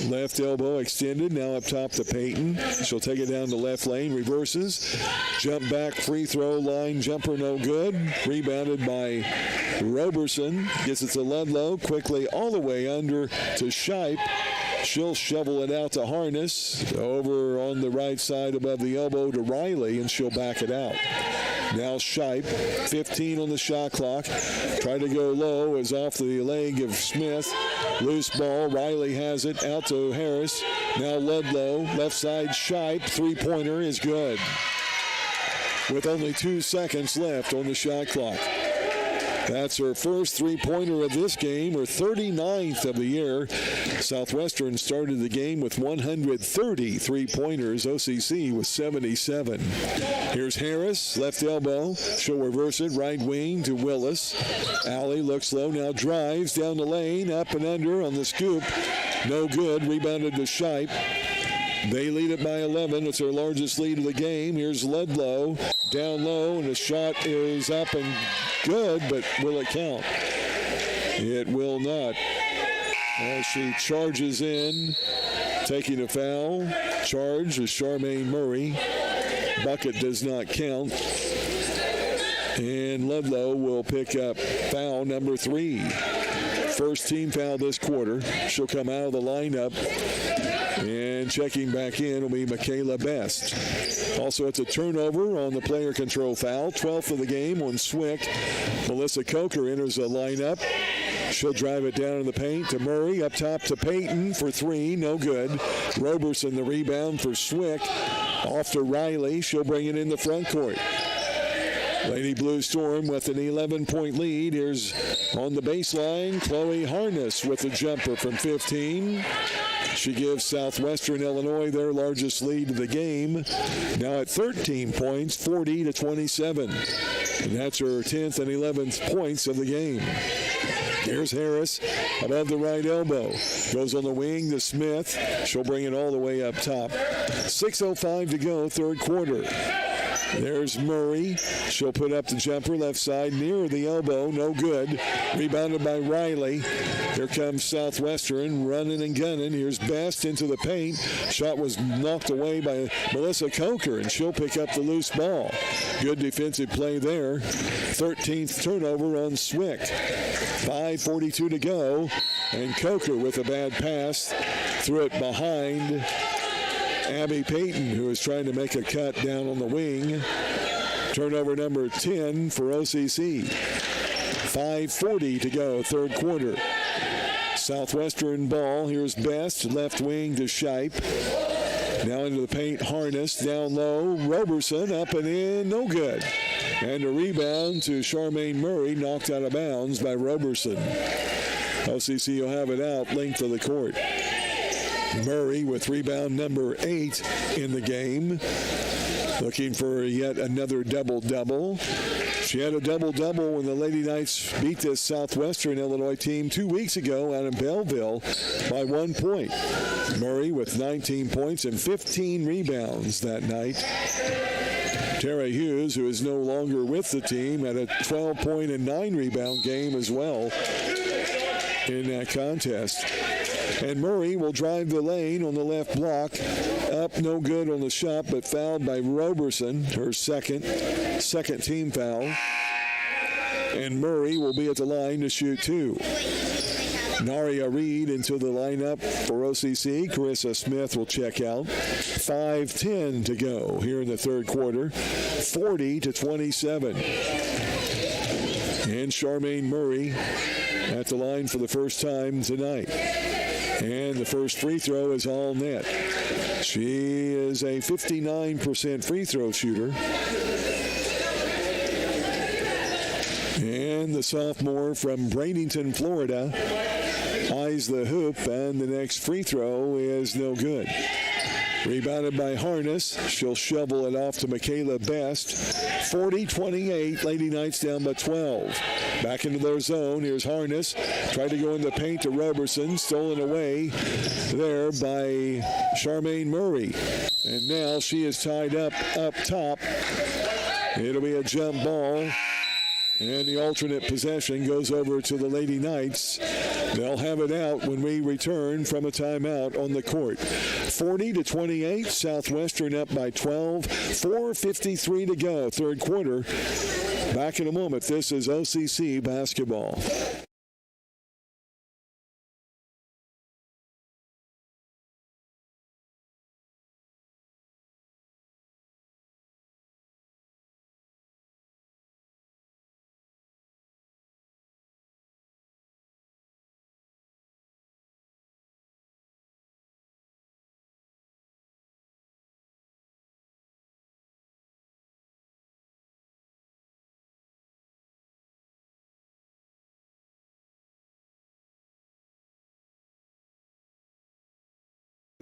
Left elbow extended, now up top to Payton. She'll take it down the left lane, reverses. Jump back, free throw line, jumper no good. Rebounded by Roberson. Gets it to Ludlow, quickly all the way under to Shipe. She'll shovel it out to Harness. Over on the right side above the elbow to Riley, and she'll back it out. Now Shipe, 15 on the shot clock. Tried to go low, is off the leg of Smith. Loose ball, Riley has it, out to Harris. Now Ludlow, left side Shipe, three-pointer is good. With only 2 seconds left on the shot clock. That's her first three-pointer of this game, her 39th of the year. Southwestern started the game with 130 three-pointers. OCC with 77. Here's Harris, left elbow. She'll reverse it, right wing to Willis. Allie looks low, now drives down the lane, up and under on the scoop. No good, rebounded to Shipe. They lead it by 11. It's their largest lead of the game. Here's Ludlow down low, and the shot is up and good, but will it count? It will not. As she charges in, taking a foul. Charge is Charmaine Murray. Bucket does not count. And Ludlow will pick up foul number 3. First team foul this quarter. She'll come out of the lineup. And checking back in will be Michaela Best. Also, it's a turnover on the player control foul. 12th of the game on Swick. Melissa Coker enters the lineup. She'll drive it down in the paint to Murray. Up top to Payton for 3. No good. Roberson the rebound for Swick. Off to Riley. She'll bring it in the front court. Lady Blue Storm with an 11-point lead. Here's on the baseline, Chloe Harness with a jumper from 15. She gives Southwestern Illinois their largest lead of the game. Now at 13 points, 40-27. And that's her 10th and 11th points of the game. Here's Harris above the right elbow. Goes on the wing to Smith. She'll bring it all the way up top. 6:05 to go, third quarter. There's Murray. She'll put up the jumper left side near the elbow. No good. Rebounded by Riley. Here comes Southwestern running and gunning. Here's Best into the paint. Shot was knocked away by Melissa Coker, and she'll pick up the loose ball. Good defensive play there. 13th turnover on Swick. 5:42 to go, and Coker with a bad pass. Threw it behind Abby Payton, who is trying to make a cut down on the wing. Turnover number 10 for OCC. 5:40 to go, third quarter. Southwestern ball. Here's Best, left wing to Shipe. Now into the paint, Harness, down low. Roberson up and in, no good. And a rebound to Charmaine Murray, knocked out of bounds by Roberson. OCC will have it out, length of the court. Murray with rebound number 8 in the game. Looking for yet another double-double. She had a double-double when the Lady Knights beat this Southwestern Illinois team 2 weeks ago out in Belleville by 1 point. Murray with 19 points and 15 rebounds that night. Tara Hughes, who is no longer with the team, had a 12-point and 9-rebound game as well in that contest. And Murray will drive the lane on the left block. Up, no good on the shot, but fouled by Roberson, her second team foul. And Murray will be at the line to shoot 2. Naria Reed into the lineup for OCC. Carissa Smith will check out. 5:10 to go here in the third quarter. 40-27. And Charmaine Murray at the line for the first time tonight. And the first free throw is all net. She is a 59% free throw shooter. And the sophomore from Bradenton, Florida, eyes the hoop, and the next free throw is no good. Rebounded by Harness. She'll shovel it off to Michaela Best. 40-28. Lady Knights down by 12. Back into their zone. Here's Harness. Tried to go in the paint to Roberson. Stolen away there by Charmaine Murray. And now she is tied up top. It'll be a jump ball. And the alternate possession goes over to the Lady Knights. They'll have it out when we return from a timeout on the court. 40-28, Southwestern up by 12. 4:53 to go, third quarter. Back in a moment. This is OCC basketball.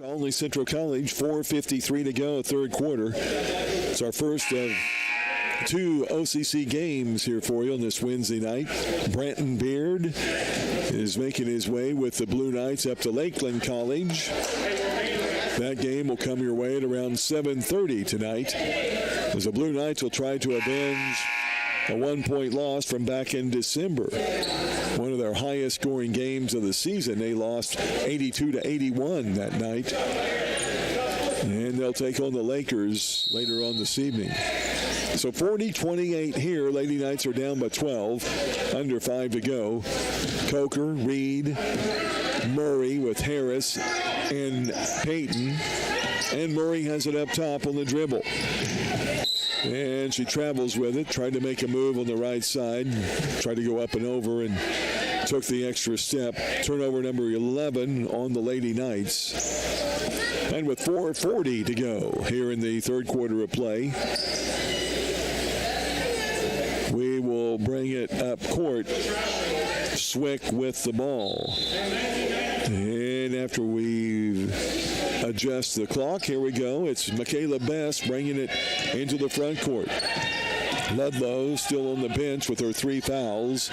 Only Central College, 4:53 to go, third quarter. It's our first of 2 OCC games here for you on this Wednesday night. Branton Beard is making his way with the Blue Knights up to Lakeland College. That game will come your way at around 7:30 tonight, as the Blue Knights will try to avenge a 1-point loss from back in December. One of their highest scoring games of the season. They lost 82-81 that night. And they'll take on the Lakers later on this evening. So 40-28 here. Lady Knights are down by 12. Under 5 to go. Coker, Reed, Murray with Harris and Payton. And Murray has it up top on the dribble. And she travels with it, tried to make a move on the right side, tried to go up and over and took the extra step. Turnover number 11 on the Lady Knights. And with 4:40 to go here in the third quarter of play. will bring it up court. Swick with the ball. And after we adjust the clock, here we go. It's Michaela Best bringing it into the front court. Ludlow still on the bench with her 3 fouls.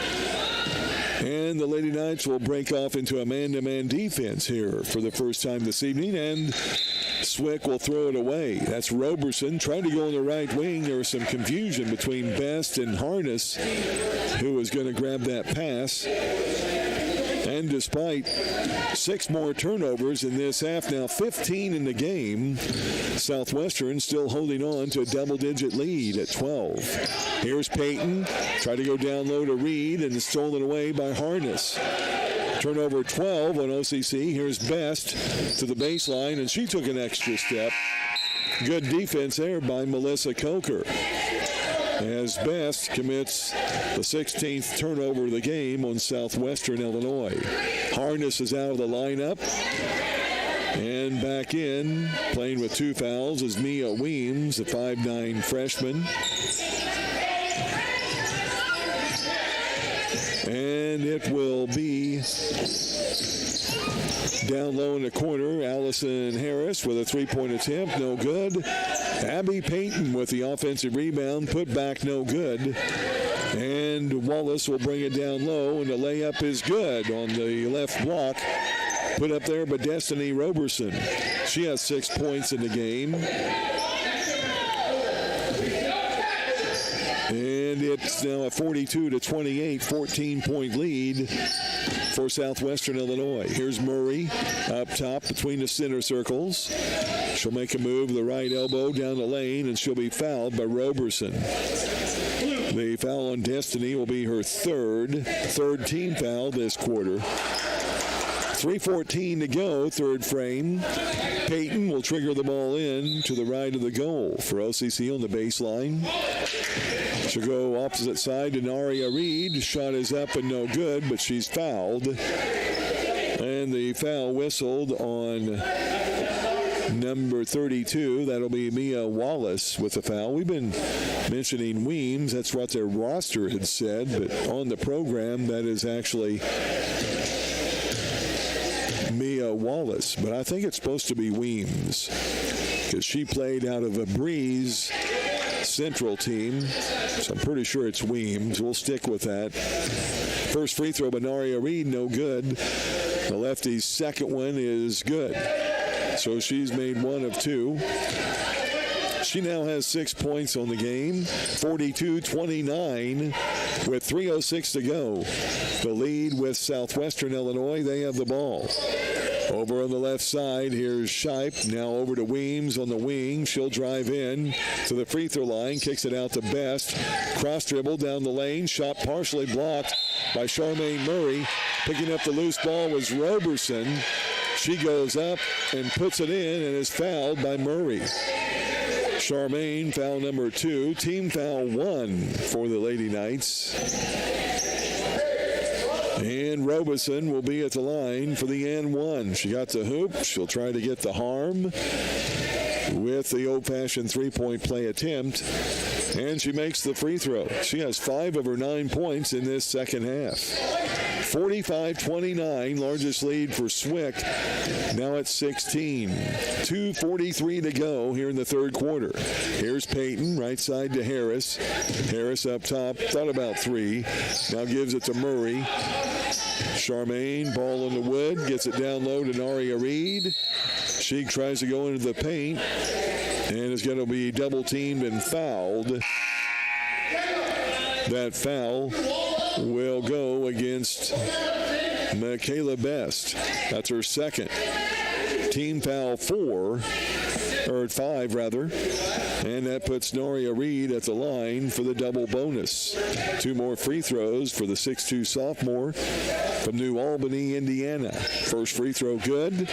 And the Lady Knights will break off into a man-to-man defense here for the first time this evening. And Swick will throw it away. That's Roberson trying to go on the right wing. There was some confusion between Best and Harness, who was going to grab that pass. And despite 6 more turnovers in this half, now 15 in the game, Southwestern still holding on to a double-digit lead at 12. Here's Payton, try to go down low to Reed, and it's stolen away by Harness. Turnover 12 on OCC. Here's Best to the baseline, and she took an extra step. Good defense there by Melissa Coker, as Best commits the 16th turnover of the game on Southwestern Illinois. Harness is out of the lineup. And back in, playing with 2 fouls, is Mia Weems, a 5'9" freshman. And it will be down low in the corner. Allison Harris with a 3-point attempt, no good. Abby Payton with the offensive rebound, put back, no good. And Wallace will bring it down low, and the layup is good on the left block. Put up there by Destiny Roberson. She has 6 points in the game. And it's now a 42-28, 14-point lead for Southwestern Illinois. Here's Murray up top between the center circles. She'll make a move with the right elbow down the lane, and she'll be fouled by Roberson. The foul on Destiny will be her third team foul this quarter. 3:14 to go, third frame. Payton will trigger the ball in to the right of the goal for OCC on the baseline. She'll go opposite side to Naria Reed. Shot is up and no good, but she's fouled. And the foul whistled on number 32. That'll be Mia Wallace with the foul. We've been mentioning Weems. That's what their roster had said, but on the program, that is actually Mia Wallace. But I think it's supposed to be Weems, because she played out of a Breeze Central team, so I'm pretty sure it's Weems. We'll stick with that. First free throw by Naria Reed, no good. The lefty's second one is good. So she's made 1 of 2. She now has 6 points on the game, 42-29 with 3:06 to go. The lead with Southwestern Illinois. They have the ball. Over on the left side, here's Shipe. Now over to Weems on the wing. She'll drive in to the free throw line, kicks it out to Best. Cross dribble down the lane. Shot partially blocked by Charmaine Murray. Picking up the loose ball was Roberson. She goes up and puts it in and is fouled by Murray. Charmaine, foul number 2. Team foul 1 for the Lady Knights. And Robeson will be at the line for the N1. She got the hoop. She'll try to get the harm with the old-fashioned 3-point play attempt. And she makes the free throw. She has 5 of her 9 points in this second half. 45-29, largest lead for Swick. Now it's 16. 2:43 to go here in the third quarter. Here's Payton, right side to Harris. Harris up top, thought about 3. Now gives it to Murray. Charmaine, ball in the wood, gets it down low to Naria Reed. She tries to go into the paint and is going to be double teamed and fouled. That foul will go against Michaela Best. That's her second. Team foul 5 rather. And that puts Naria Reed at the line for the double bonus. 2 more free throws for the 6'2 sophomore from New Albany, Indiana. First free throw good.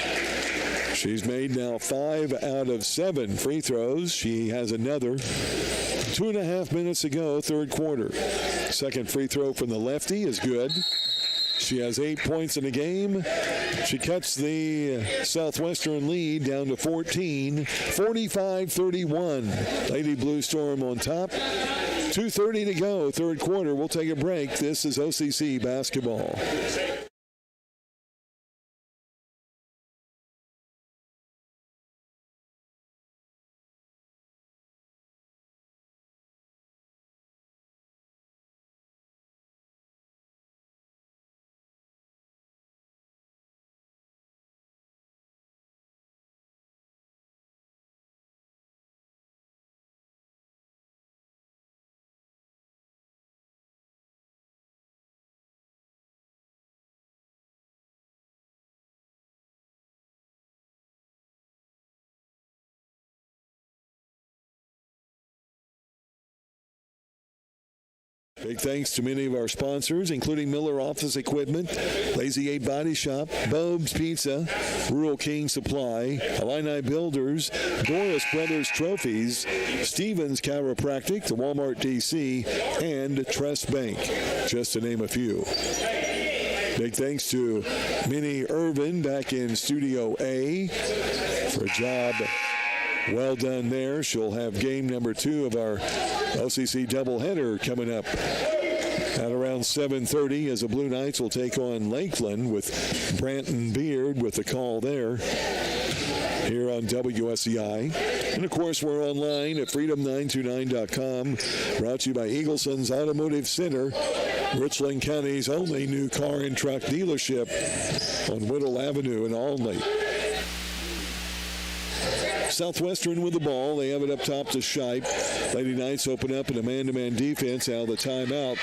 She's made now 5 out of 7 free throws. She has another. 2.5 minutes to go, third quarter. Second free throw from the lefty is good. She has 8 points in the game. She cuts the Southwestern lead down to 14, 45-31. Lady Blue Storm on top. 2:30 to go, third quarter. We'll take a break. This is OCC basketball. Big thanks to many of our sponsors, including Miller Office Equipment, Lazy 8 Body Shop, Bob's Pizza, Rural King Supply, Illini Builders, Boris Brothers Trophies, Stevens Chiropractic, the Walmart DC, and Trust Bank, just to name a few. Big thanks to Minnie Irvin back in Studio A for a job well done there. She'll have game number 2 of our OCC doubleheader coming up at around 7:30 as the Blue Knights will take on Lakeland with Branton Beard with the call there here on WSEI. And, of course, we're online at freedom929.com, brought to you by Eagleson's Automotive Center, Richland County's only new car and truck dealership on Whittle Avenue in Alney. Southwestern with the ball. They have it up top to Shipe. Lady Knights open up in a man-to-man defense out of the timeout.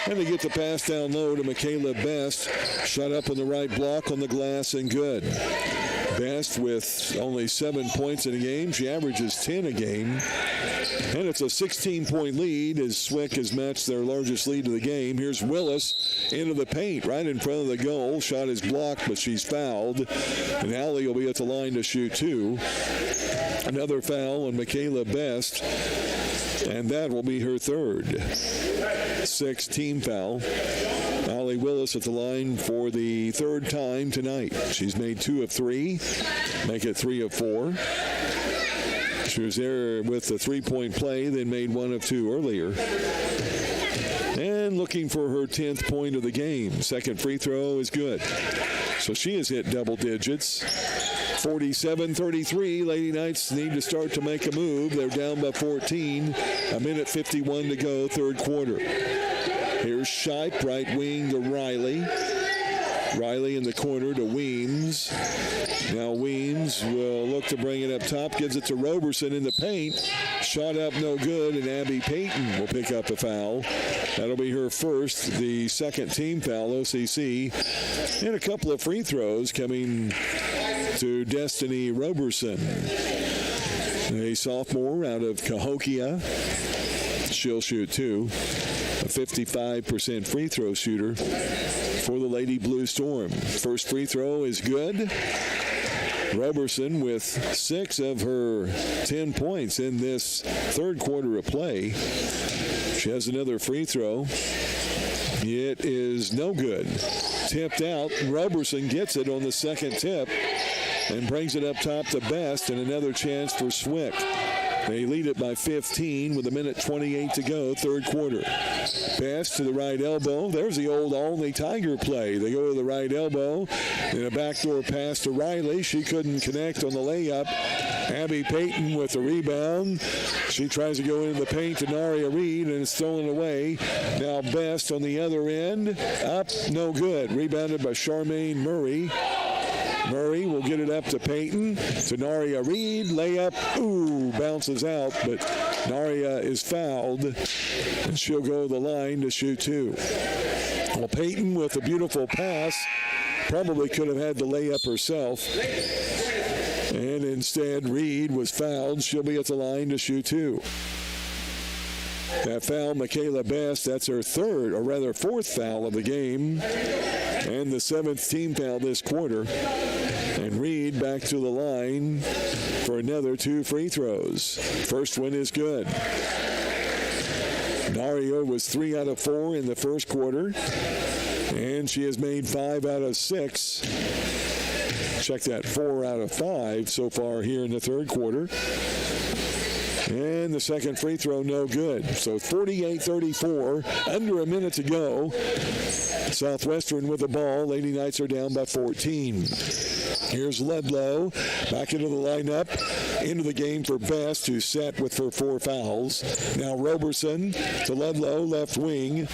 And they get the pass down low to Michaela Best. Shut up on the right block on the glass and good. Best with only 7 points in a game. She averages 10 a game. And it's a 16-point lead as Swick has matched their largest lead of the game. Here's Willis into the paint right in front of the goal. Shot is blocked, but she's fouled. And Allie will be at the line to shoot 2. Another foul on Michaela Best, and that will be her third. 6th team foul. Allie Willis at the line for the third time tonight. She's made 2 of 3, make it 3 of 4. She was there with the three-point play, then made 1 of 2 earlier. And looking for her 10th point of the game. Second free throw is good. So she has hit double digits. 47-33. Lady Knights need to start to make a move. They're down by 14. A minute 51 to go, third quarter. Here's Shipe, right wing to Riley. Riley in the corner to Weems. Now Weems will look to bring it up top. Gives it to Roberson in the paint. Shot up no good, and Abby Payton will pick up the foul. That'll be her first, the second team foul, OCC. And a couple of free throws coming to Destiny Roberson, a sophomore out of Cahokia. She'll shoot 2. A 55% free throw shooter for the Lady Blue Storm. First free throw is good. Roberson with 6 of her 10 points in this third quarter of play. She has another free throw. It is no good. Tipped out. Roberson gets it on the second tip and brings it up top to Best, and another chance for Swick. They lead it by 15 with a minute 28 to go, third quarter. Best to the right elbow. There's the old Alney Tiger play. They go to the right elbow. And a backdoor pass to Riley. She couldn't connect on the layup. Abby Payton with the rebound. She tries to go into the paint to Naria Reed, and it's stolen away. Now Best on the other end. Up, no good. Rebounded by Charmaine Murray. Murray will get it up to Payton, to Naria Reed, layup, bounces out, but Naria is fouled, and she'll go to the line to shoot 2. Well, Payton with a beautiful pass, probably could have had the layup herself, and instead Reed was fouled. She'll be at the line to shoot 2. That foul, Michaela Best, that's her third, or rather fourth foul of the game, and the 7th team foul this quarter. And Reed back to the line for another 2 free throws. First one is good. Naria was 3 out of 4 in the first quarter. And she has made 5 out of 6. Check that, 4 out of 5 so far here in the third quarter. And the second free throw, no good. So 48-34, under a minute to go. Southwestern with the ball. Lady Knights are down by 14. Here's Ledlow back into the lineup. Into the game for Best, who's set with her 4 fouls. Now Roberson to Ledlow, left wing.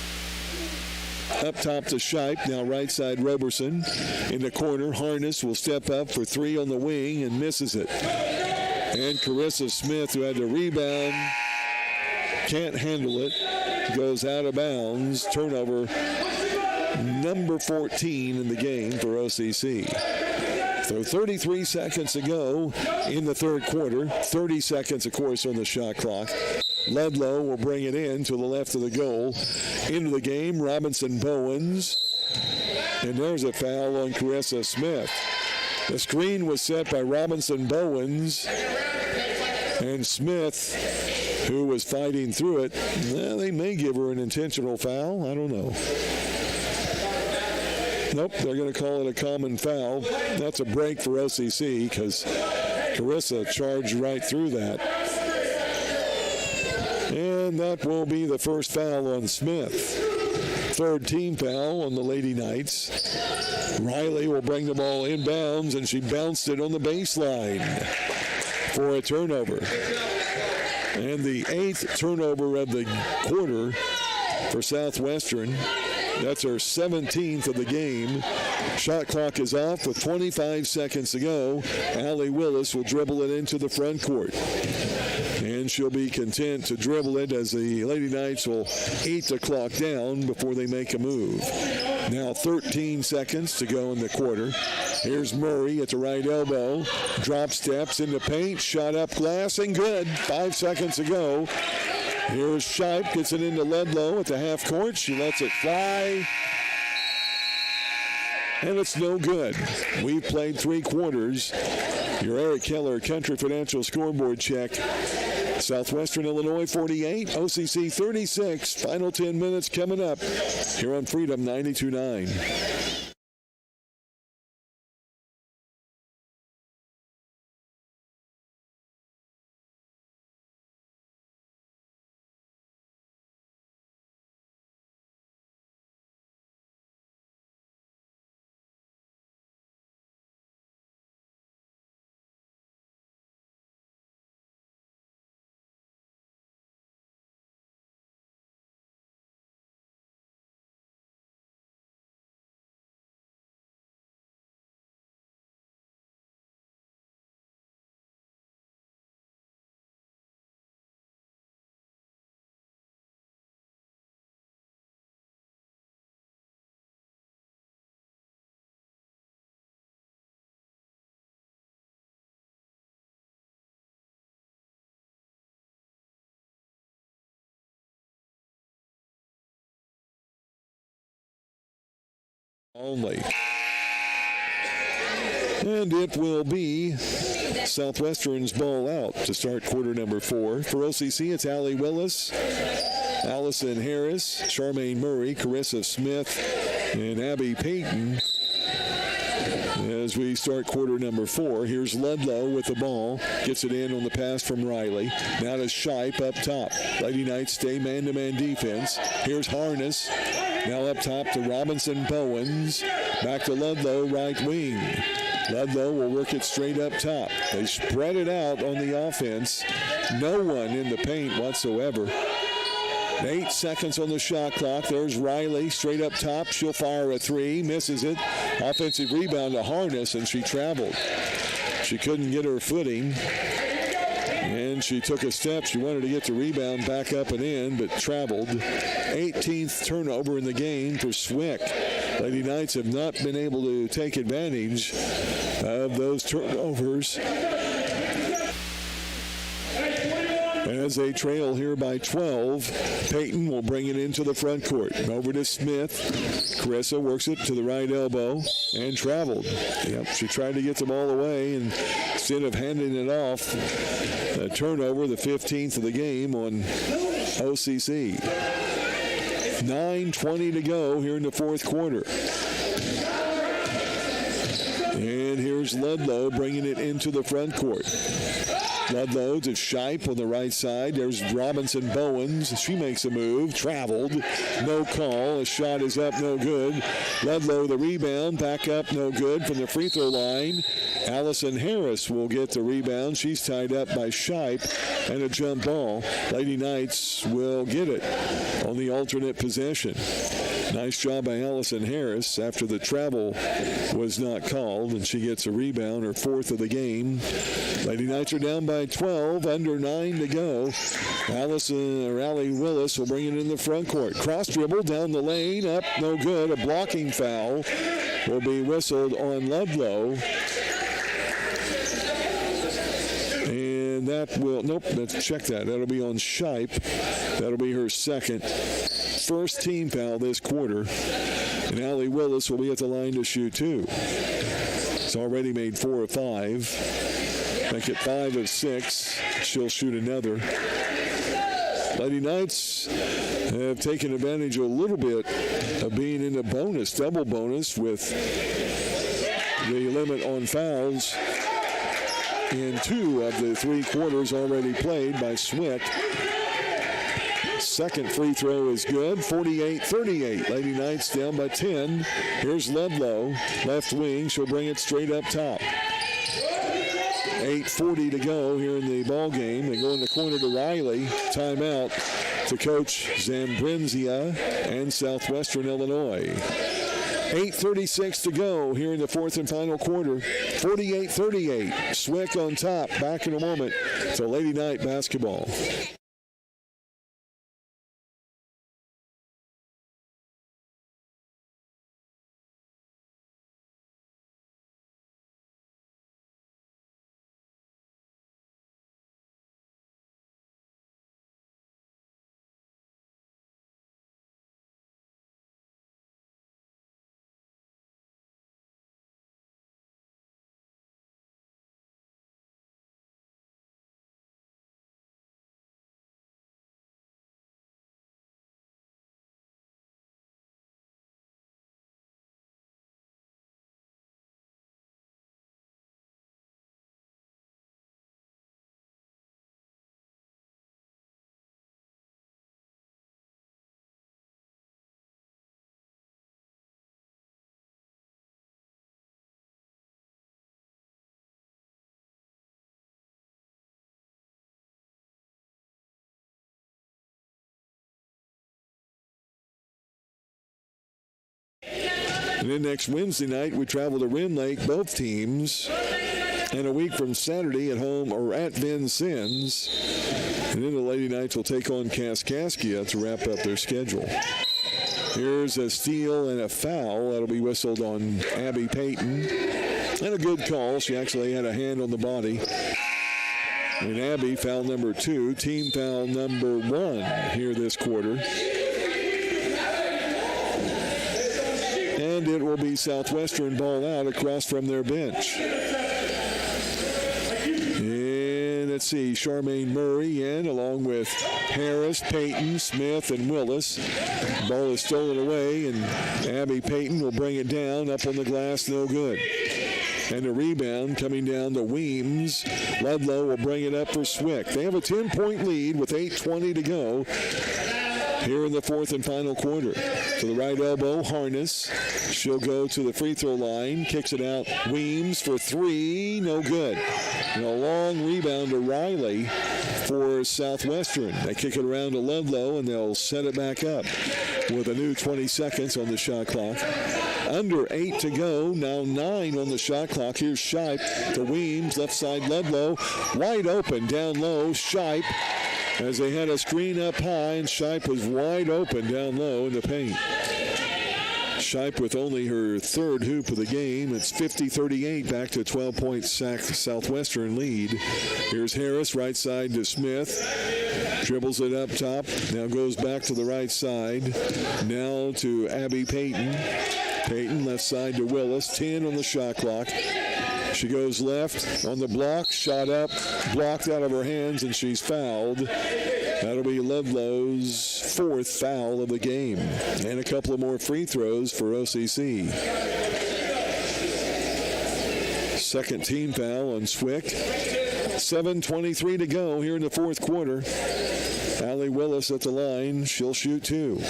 Up top to Shipe. Now right side Roberson. In the corner, Harness will step up for 3 on the wing and misses it. And Carissa Smith, who had to rebound, can't handle it. Goes out of bounds. Turnover number 14 in the game for OCC. So 33 seconds to go in the third quarter. 30 seconds, of course, on the shot clock. Ledlow will bring it in to the left of the goal. Into the game, Robinson Bowens. And there's a foul on Carissa Smith. The screen was set by Robinson Bowens. And Smith, who was fighting through it, well, they may give her an intentional foul. I don't know. Nope, they're going to call it a common foul. That's a break for OCC because Carissa charged right through that. And that will be the first foul on Smith. Third team foul on the Lady Knights. Riley will bring the ball inbounds, and she bounced it on the baseline for a turnover. And the 8th turnover of the quarter for Southwestern. That's her 17th of the game. Shot clock is off with 25 seconds to go. Allie Willis will dribble it into the front court. And she'll be content to dribble it as the Lady Knights will eat the clock down before they make a move. Now 13 seconds to go in the quarter. Here's Murray at the right elbow. Drop steps in the paint. Shot up glass and good. 5 seconds to go. Here's Shipe, gets it into Ledlow at the half court. She lets it fly. And it's no good. We've played 3 quarters. Your Eric Keller Country Financial scoreboard check. Southwestern Illinois 48, OCC 36. Final 10 minutes coming up here on Freedom 92.9. Only. And it will be Southwestern's ball out to start quarter number 4. For OCC, it's Allie Willis, Allison Harris, Charmaine Murray, Carissa Smith, and Abby Payton. As we start quarter number 4, here's Ledlow with the ball. Gets it in on the pass from Riley. Now to Shipe up top. Lady Knights stay man-to-man defense. Here's Harness. Now up top to Robinson Bowens. Back to Ledlow, right wing. Ledlow will work it straight up top. They spread it out on the offense. No one in the paint whatsoever. 8 seconds on the shot clock. There's Riley straight up top. She'll fire a 3. Misses it. Offensive rebound to Harness, and she traveled. She couldn't get her footing. And she took a step. She wanted to get the rebound back up and in, but traveled. 18th turnover in the game for Swick. Lady Knights have not been able to take advantage of those turnovers as they trail here by 12. Payton will bring it into the front court. Over to Smith. Carissa works it to the right elbow and traveled. Yep, she tried to get them all away, and instead of handing it off, a turnover, the 15th of the game on OCC. 9:20 to go here in the fourth quarter. And here's Ludlow bringing it into the front court. Ludlow to Shipe on the right side. There's Robinson Bowens. She makes a move. Traveled. No call. A shot is up. No good. Ludlow the rebound. Back up. No good from the free throw line. Allison Harris will get the rebound. She's tied up by Shipe and a jump ball. Lady Knights will get it on the alternate possession. Nice job by Allison Harris after the travel was not called, and she gets a rebound, her fourth of the game. Lady Knights are down by 12, under 9 to go. Allie Willis will bring it in the front court. Cross dribble down the lane, up, no good. A blocking foul will be whistled on Ludlow. And that will, nope, let's check that. That'll be on Shipe. That'll be her second. First team foul this quarter. And Allie Willis will be at the line to shoot 2. It's already made 4 of 5. Make it 5 of 6. She'll shoot another. Lady Knights have taken advantage a little bit of being in a bonus, double bonus, with the limit on fouls in 2 of the 3 quarters already played by Swick. Second free throw is good. 48-38. Lady Knights down by 10. Here's Ludlow, left wing. She'll bring it straight up top. 8:40 to go here in the ball game. They go in the corner to Riley. Timeout to Coach Zambrenzia and Southwestern Illinois. 8:36 to go here in the fourth and final quarter. 48-38. Swick on top. Back in a moment to Lady Knight basketball. And then next Wednesday night, we travel to Wren Lake, both teams. And a week from Saturday at home or at Vincennes. And then the Lady Knights will take on Kaskaskia to wrap up their schedule. Here's a steal and a foul. That'll be whistled on Abby Payton. And a good call. She actually had a hand on the body. And Abby, foul number 2, team foul number 1 here this quarter. And it will be Southwestern ball out across from their bench. And let's see, Charmaine Murray in along with Harris, Payton, Smith, and Willis. Ball is stolen away, and Abby Payton will bring it down. Up on the glass, no good. And a rebound coming down to Weems. Ludlow will bring it up for Swick. They have a 10-point lead with 8:20 to go here in the fourth and final quarter. To the right elbow, Harness. She'll go to the free throw line, kicks it out. Weems for 3, no good. And a long rebound to Riley for Southwestern. They kick it around to Ludlow, and they'll set it back up with a new 20 seconds on the shot clock. Under 8 to go, now 9 on the shot clock. Here's Shipe to Weems, left side Ludlow. Wide open, down low, Shipe. As they had a screen up high, and Shipe was wide open down low in the paint. Shipe with only her third hoop of the game. It's 50-38, back to 12-point Southwestern lead. Here's Harris, right side to Smith. Dribbles it up top. Now goes back to the right side. Now to Abby Payton. Payton, left side to Willis. 10 on the shot clock. She goes left on the block, shot up, blocked out of her hands, and she's fouled. That'll be Ludlow's fourth foul of the game. And a couple of more free throws for OCC. Second team foul on Swick. 7:23 to go here in the fourth quarter. Allie Willis at the line. She'll shoot two.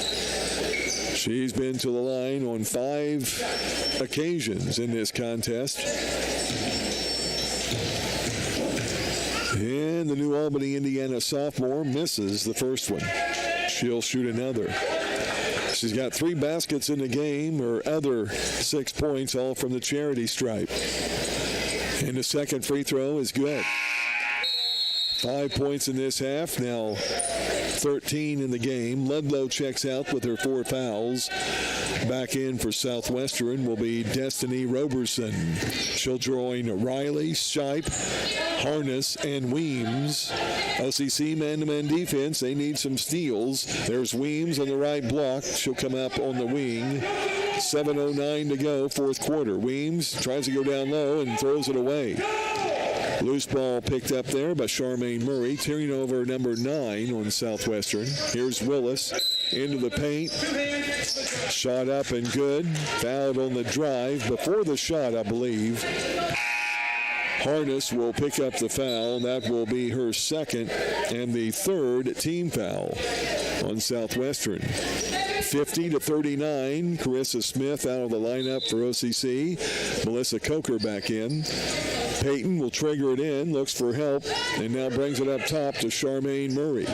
She's been to the line on 5 occasions in this contest. And the New Albany, Indiana sophomore misses the first one. She'll shoot another. She's got 3 baskets in the game. Her other 6 points all from the charity stripe. And the second free throw is good. 5 points in this half. Now 13 in the game. Ludlow checks out with her 4 fouls. Back in for Southwestern will be Destiny Roberson. She'll join Riley, Shipe, Harness, and Weems. OCC man-to-man defense. They need some steals. There's Weems on the right block. She'll come up on the wing. 7:09 to go, fourth quarter. Weems tries to go down low and throws it away. Loose ball picked up there by Charmaine Murray. Tearing over number 9 on Southwestern. Here's Willis into the paint. Shot up and good. Fouled on the drive before the shot, I believe. Harness will pick up the foul. That will be her second and the third team foul on Southwestern. 50-39. Carissa Smith out of the lineup for OCC. Melissa Coker back in. Peyton will trigger it in, looks for help, and now brings it up top to Charmaine Murray.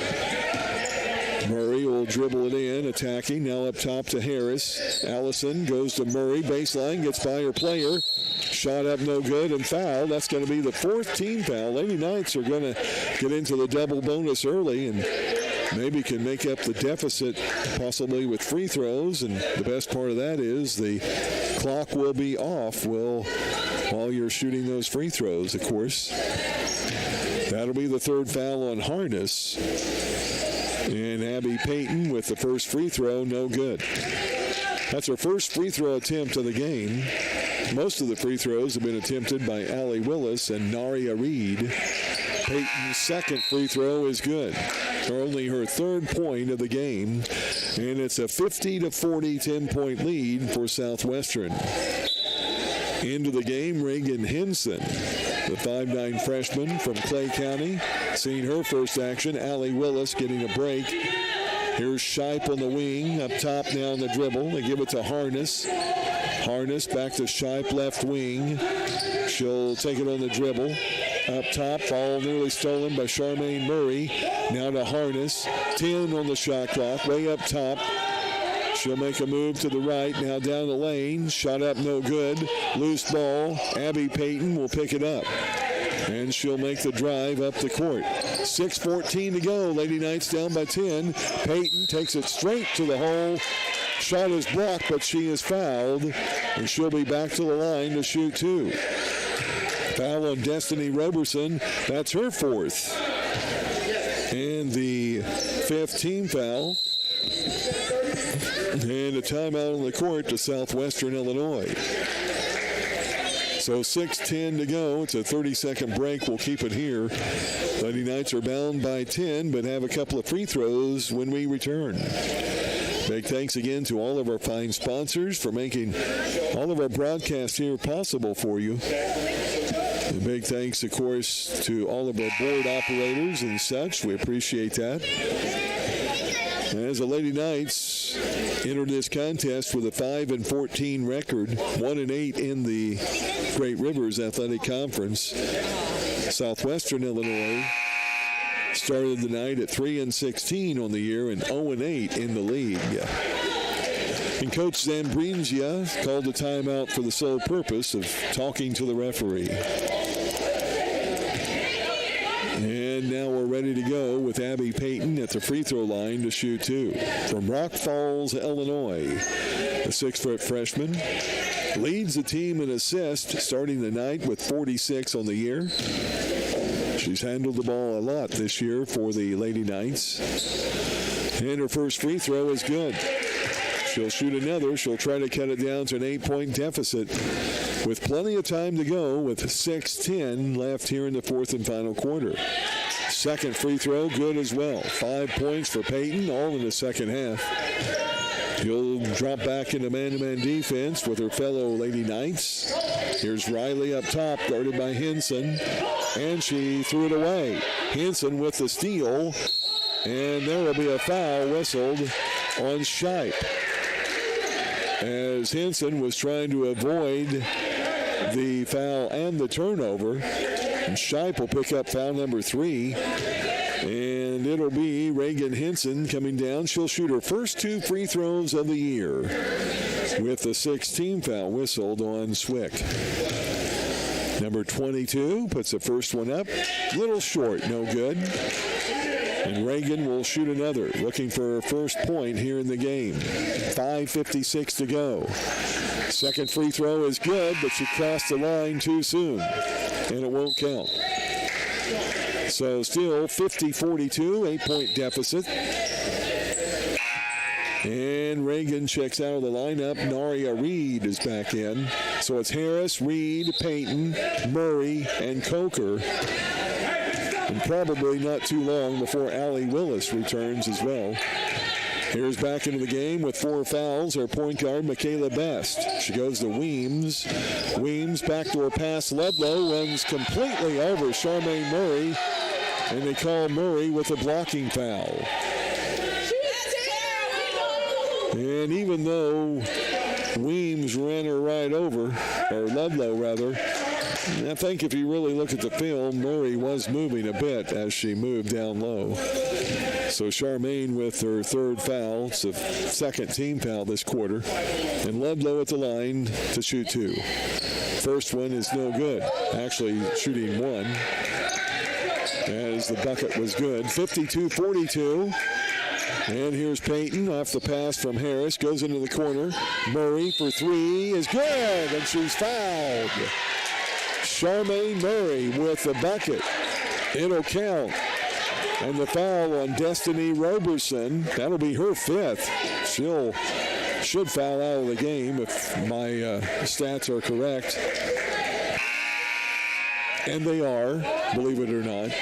Murray will dribble it in, attacking, now up top to Harris. Allison goes to Murray, baseline, gets by her player. Shot up no good and foul. That's going to be the 4th team foul. Lady Knights are going to get into the double bonus early and maybe can make up the deficit possibly with free throws. And the best part of that is the clock will be off while you're shooting those free throws, of course. That'll be the 3rd foul on Harness. And Abby Payton with the first free throw, no good. That's her first free throw attempt of the game. Most of the free throws have been attempted by Allie Willis and Naria Reed. Payton's second free throw is good. Only her 3rd point of the game. And it's a 50-40 10-point lead for Southwestern. Into the game, Reagan Henson, the 5'9" freshman from Clay County. Seeing her first action, Allie Willis getting a break. Here's Shipe on the wing, up top now on the dribble. They give it to Harness. Harness back to Shipe, left wing. She'll take it on the dribble. Up top, ball nearly stolen by Charmaine Murray. Now to Harness. 10 on the shot clock, way up top. She'll make a move to the right, now down the lane. Shot up, no good. Loose ball. Abby Payton will pick it up. And she'll make the drive up the court. 6:14 to go. Lady Knights down by 10. Payton takes it straight to the hole. Shot is blocked, but she is fouled. And she'll be back to the line to shoot 2. Foul on Destiny Roberson. That's her 4th. And the 5th team foul. And a timeout on the court to Southwestern Illinois. So 6:10 to go. It's a 30-second break. We'll keep it here. Lady Knights are bound by 10, but have a couple of free throws when we return. Big thanks again to all of our fine sponsors for making all of our broadcasts here possible for you. And big thanks, of course, to all of our board operators and such. We appreciate that. As the Lady Knights enter this contest with a 5-14 record, 1-8 in the Great Rivers Athletic Conference. Southwestern Illinois started the night at 3-16 on the year and 0-8 in the league. And Coach Zambrinzia called a timeout for the sole purpose of talking to the referee. And now we're ready to go with Abby Payton at the free throw line to shoot 2. From Rock Falls, Illinois, the 6-foot freshman leads the team in assists, starting the night with 46 on the year. She's handled the ball a lot this year for the Lady Knights. And her first free throw is good. She'll shoot another. She'll try to cut it down to an 8-point deficit with plenty of time to go with 6:10 left here in the 4th and final quarter. second free throw, good as well. 5 points for Peyton, all in the second half. He'll drop back into man-to-man defense with her fellow Lady Knights. Here's Riley up top, guarded by Henson, and she threw it away. Henson with the steal, and there will be a foul whistled on Shipe, as Henson was trying to avoid the foul and the turnover. And Shipe will pick up foul number 3. And it'll be Reagan Henson coming down. She'll shoot her first 2 free throws of the year with the 16 foul whistled on Swick. Number 22 puts the first one up. Little short, no good. And Reagan will shoot another, looking for her first point here in the game. 5:56 to go. Second free throw is good, but she crossed the line too soon, and it won't count. So still 50-42, 8-point deficit. And Reagan checks out of the lineup. Naria Reed is back in. So it's Harris, Reed, Payton, Murray, and Coker. And probably not too long before Allie Willis returns as well. Here's back into the game with 4 fouls, our point guard, Michaela Best. She goes to Weems. Weems, backdoor pass, Ludlow runs completely over Charmaine Murray, and they call Murray with a blocking foul. And even though Weems ran her right over, or Ludlow rather, I think if you really look at the film, Murray was moving a bit as she moved down low. So Charmaine with her 3rd foul. It's the 2nd team foul this quarter. And Ludlow at the line to shoot 2. First one is no good. Actually shooting 1, as the bucket was good. 52-42. And here's Payton off the pass from Harris. Goes into the corner. Murray for 3 is good, and she's fouled. Charmaine Murray with the bucket. It'll count. And the foul on Destiny Roberson, that'll be her 5th. Should foul out of the game if my stats are correct. And they are, believe it or not.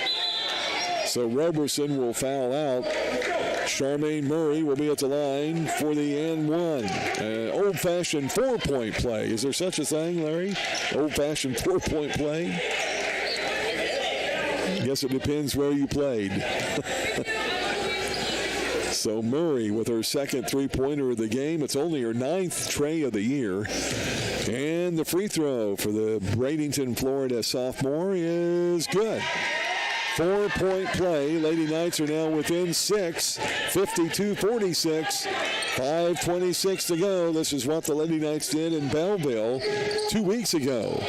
So Roberson will foul out. Charmaine Murray will be at the line for the and 1. Old-fashioned 4-point play. Is there such a thing, Larry? Old-fashioned 4-point play? I guess it depends where you played. So Murray with her 2nd three-pointer of the game. It's only her 9th tray of the year. And the free throw for the Bradenton, Florida sophomore is good. 4-point play. Lady Knights are now within 6. 52-46. 5:26 to go. This is what the Lady Knights did in Belleville 2 weeks ago.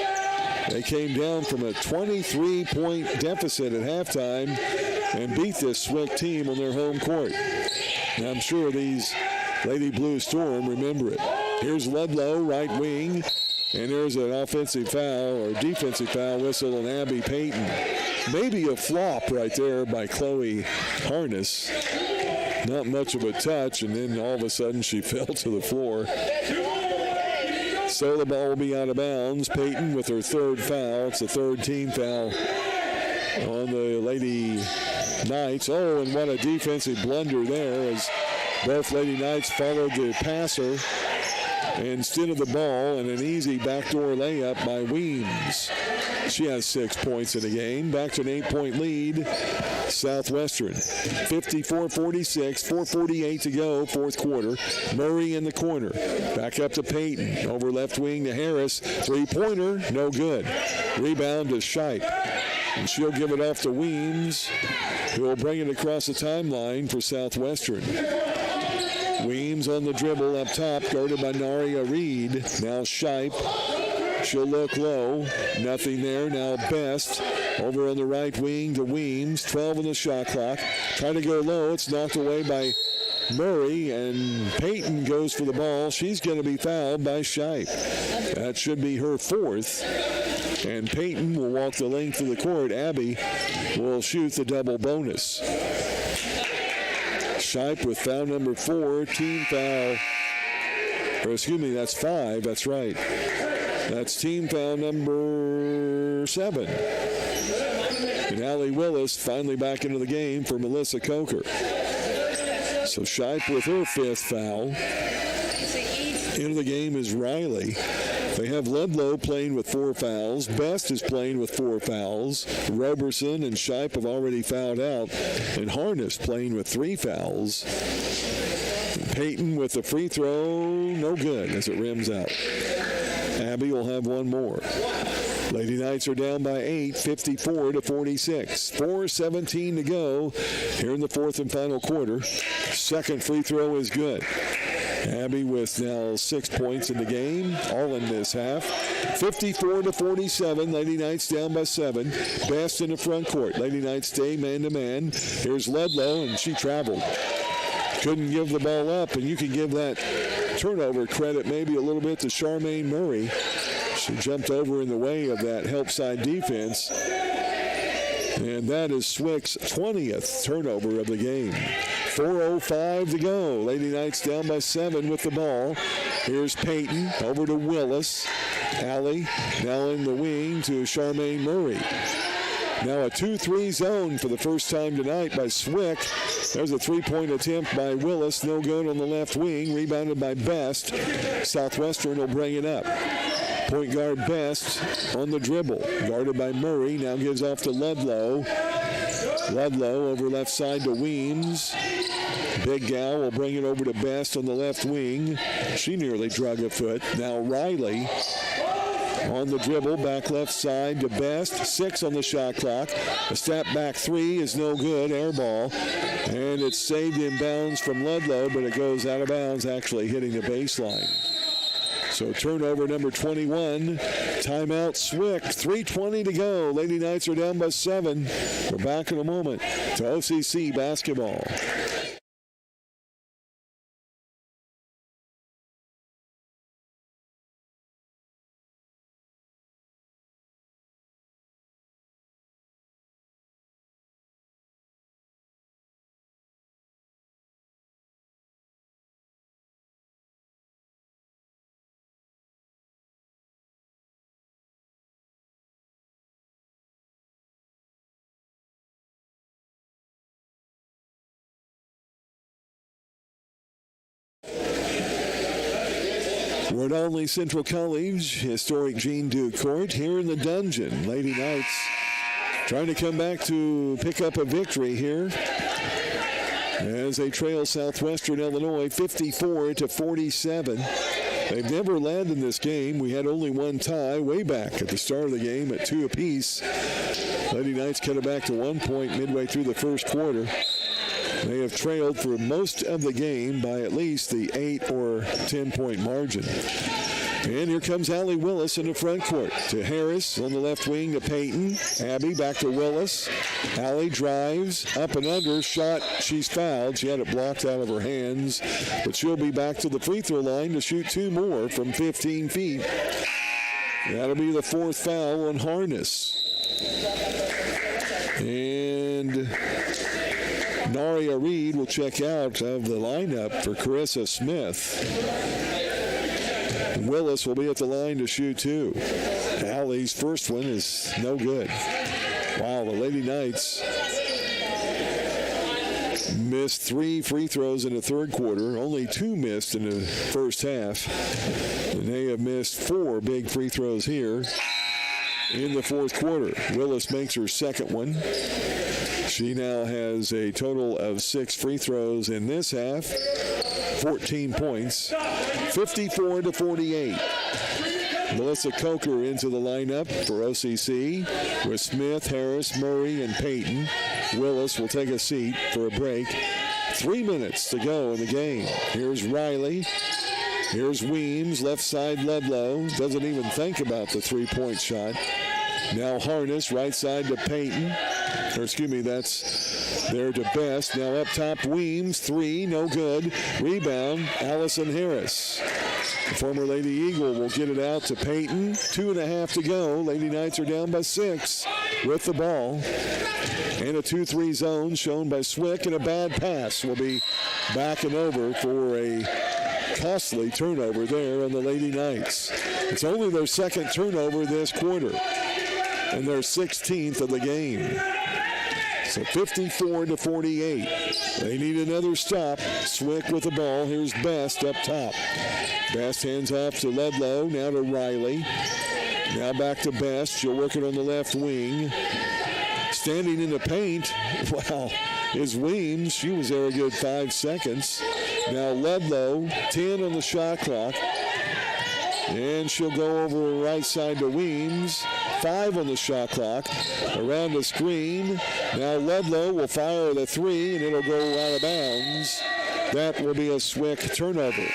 They came down from a 23-point deficit at halftime and beat this Swick team on their home court. And I'm sure these Lady Blue Storm remember it. Here's Ludlow, right wing, and there's an offensive foul or defensive foul whistle on Abby Payton. Maybe a flop right there by Chloe Harness. Not much of a touch, and then all of a sudden she fell to the floor. So the ball will be out of bounds. Payton with her 3rd foul. It's the 3rd team foul on the Lady Knights. Oh, and what a defensive blunder there as both Lady Knights followed the passer instead of the ball, and an easy backdoor layup by Weems. She has 6 points in the game. Back to an 8-point lead. Southwestern. 54-46, 4:48 to go, 4th quarter. Murray in the corner. Back up to Payton. Over left wing to Harris. 3-pointer, no good. Rebound to Shipe. And she'll give it off to Weems, who will bring it across the timeline for Southwestern. Weems on the dribble up top, guarded by Naria Reed. Now Shipe. She'll look low. Nothing there. Now Best over on the right wing to Weems. 12 on the shot clock. Trying to go low. It's knocked away by Murray, and Payton goes for the ball. She's going to be fouled by Shipe. That should be her 4th. And Payton will walk the length of the court. Abby will shoot the double bonus. Shipe with foul number 4, team foul. Or excuse me, that's 5. That's right. That's team foul number 7. And Allie Willis finally back into the game for Melissa Coker. So Shipe with her 5th foul. Into the game is Riley. They have Ludlow playing with 4 fouls. Best is playing with 4 fouls. Roberson and Shipe have already fouled out. And Harness playing with 3 fouls. Peyton with the free throw, no good as it rims out. Abby will have one more. Lady Knights are down by 8, 54-46. 4:17 to go here in the 4th and final quarter. Second free throw is good. Abby with now 6 points in the game, all in this half. 54-47, Lady Knights down by 7. Best in the front court. Lady Knights stay man-to-man. Here's Ludlow, and she traveled. Couldn't give the ball up, and you can give that turnover credit maybe a little bit to Charmaine Murray. She jumped over in the way of that help side defense. And that is Swick's 20th turnover of the game. 4:05 to go. Lady Knights down by 7 with the ball. Here's Peyton over to Willis. Allie now in the wing to Charmaine Murray. Now a 2-3 zone for the first time tonight by Swick. There's a 3-point attempt by Willis. No good on the left wing. Rebounded by Best. Southwestern will bring it up. Point guard Best on the dribble. Guarded by Murray. Now gives off to Ludlow. Ludlow over left side to Weems. Big Gal will bring it over to Best on the left wing. She nearly drug a foot. Now Riley on the dribble, back left side to Best. 6 on the shot clock. A step back 3 is no good. Air ball. And it's saved in bounds from Ludlow, but it goes out of bounds, actually hitting the baseline. So turnover number 21. Timeout Swick. 3:20 to go. Lady Knights are down by 7. We're back in a moment to OCC basketball. We're at Only Central College, historic Gene Duke Court, here in the dungeon. Lady Knights trying to come back to pick up a victory here as they trail Southwestern Illinois 54-47. They've never led in this game. We had only one tie way back at the start of the game at 2 apiece. Lady Knights cut it back to 1 point midway through the first quarter. They have trailed for most of the game by at least the 8 or 10-point margin. And here comes Allie Willis in the front court to Harris on the left wing to Peyton. Abby back to Willis. Allie drives up and under. Shot. She's fouled. She had it blocked out of her hands. But she'll be back to the free throw line to shoot 2 more from 15 feet. That'll be the 4th foul on Harness. And Naria Reed will check out of the lineup for Carissa Smith. Willis will be at the line to shoot 2. Allie's first one is no good. Wow, the Lady Knights missed 3 free throws in the third quarter. Only 2 missed in the first half. And they have missed 4 big free throws here in the fourth quarter. Willis makes her second one. She now has a total of 6 free throws in this half. 14 points. 54-48. Melissa Coker into the lineup for OCC with Smith, Harris, Murray, and Peyton. Willis will take a seat for a break. 3 minutes to go in the game. Here's Riley. Here's Weems, left side Ludlow. Doesn't even think about the 3-point shot. Now Harness, right side to Peyton. Or excuse me, that's there to Best. Now up top, Weems, 3, no good. Rebound, Allison Harris. The former Lady Eagle will get it out to Peyton. 2.5 to go. Lady Knights are down by 6 with the ball. And a 2-3 zone shown by Swick, and a bad pass will be back and over for a costly turnover there on the Lady Knights. It's only their second turnover this quarter and their 16th of the game. So 54-48. They need another stop. Swick with the ball. Here's Best up top. Best hands off to Ledlow. Now to Riley. Now back to Best. She'll work it on the left wing. Standing in the paint, wow, is Weems. She was there a good 5 seconds. Now Ledlow, 10 on the shot clock. And she'll go over the right side to Weems. 5 on the shot clock. Around the screen. Now Ledlow will fire the 3, and it'll go out of bounds. That will be a Swick turnover.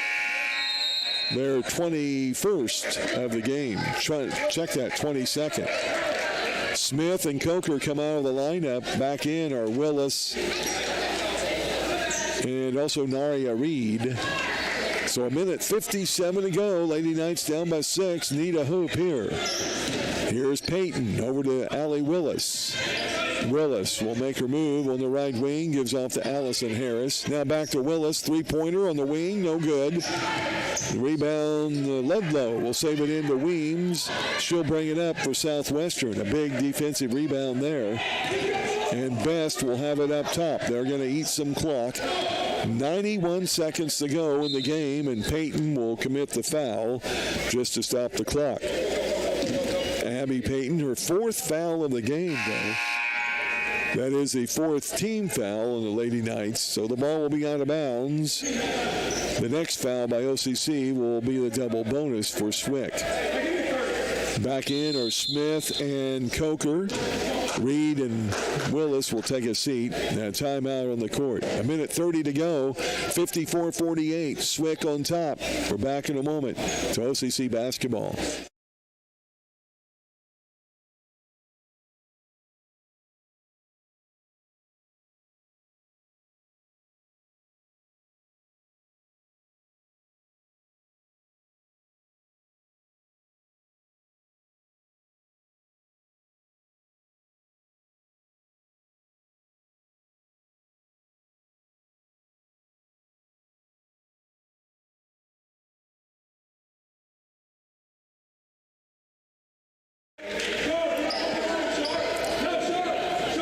Their 21st of the game. Check that, 22nd. Smith and Coker come out of the lineup. Back in are Willis and also Naria Reed. So 1:57 to go. Lady Knights down by 6. Need a hoop here. Here's Peyton over to Allie Willis. Willis will make her move on the right wing. Gives off to Allison Harris. Now back to Willis. Three-pointer on the wing. No good. Rebound, Ledlow will save it into Weems. She'll bring it up for Southwestern. A big defensive rebound there. And Best will have it up top. They're going to eat some clock. 91 seconds to go in the game, and Peyton will commit the foul just to stop the clock. Abby Peyton, her 4th foul of the game, though. That is the 4th team foul on the Lady Knights, so the ball will be out of bounds. The next foul by OCC will be the double bonus for Swick. Back in are Smith and Coker. Reed and Willis will take a seat. Now timeout on the court. 1:30 to go. 54-48. Swick on top. We're back in a moment to OCC basketball.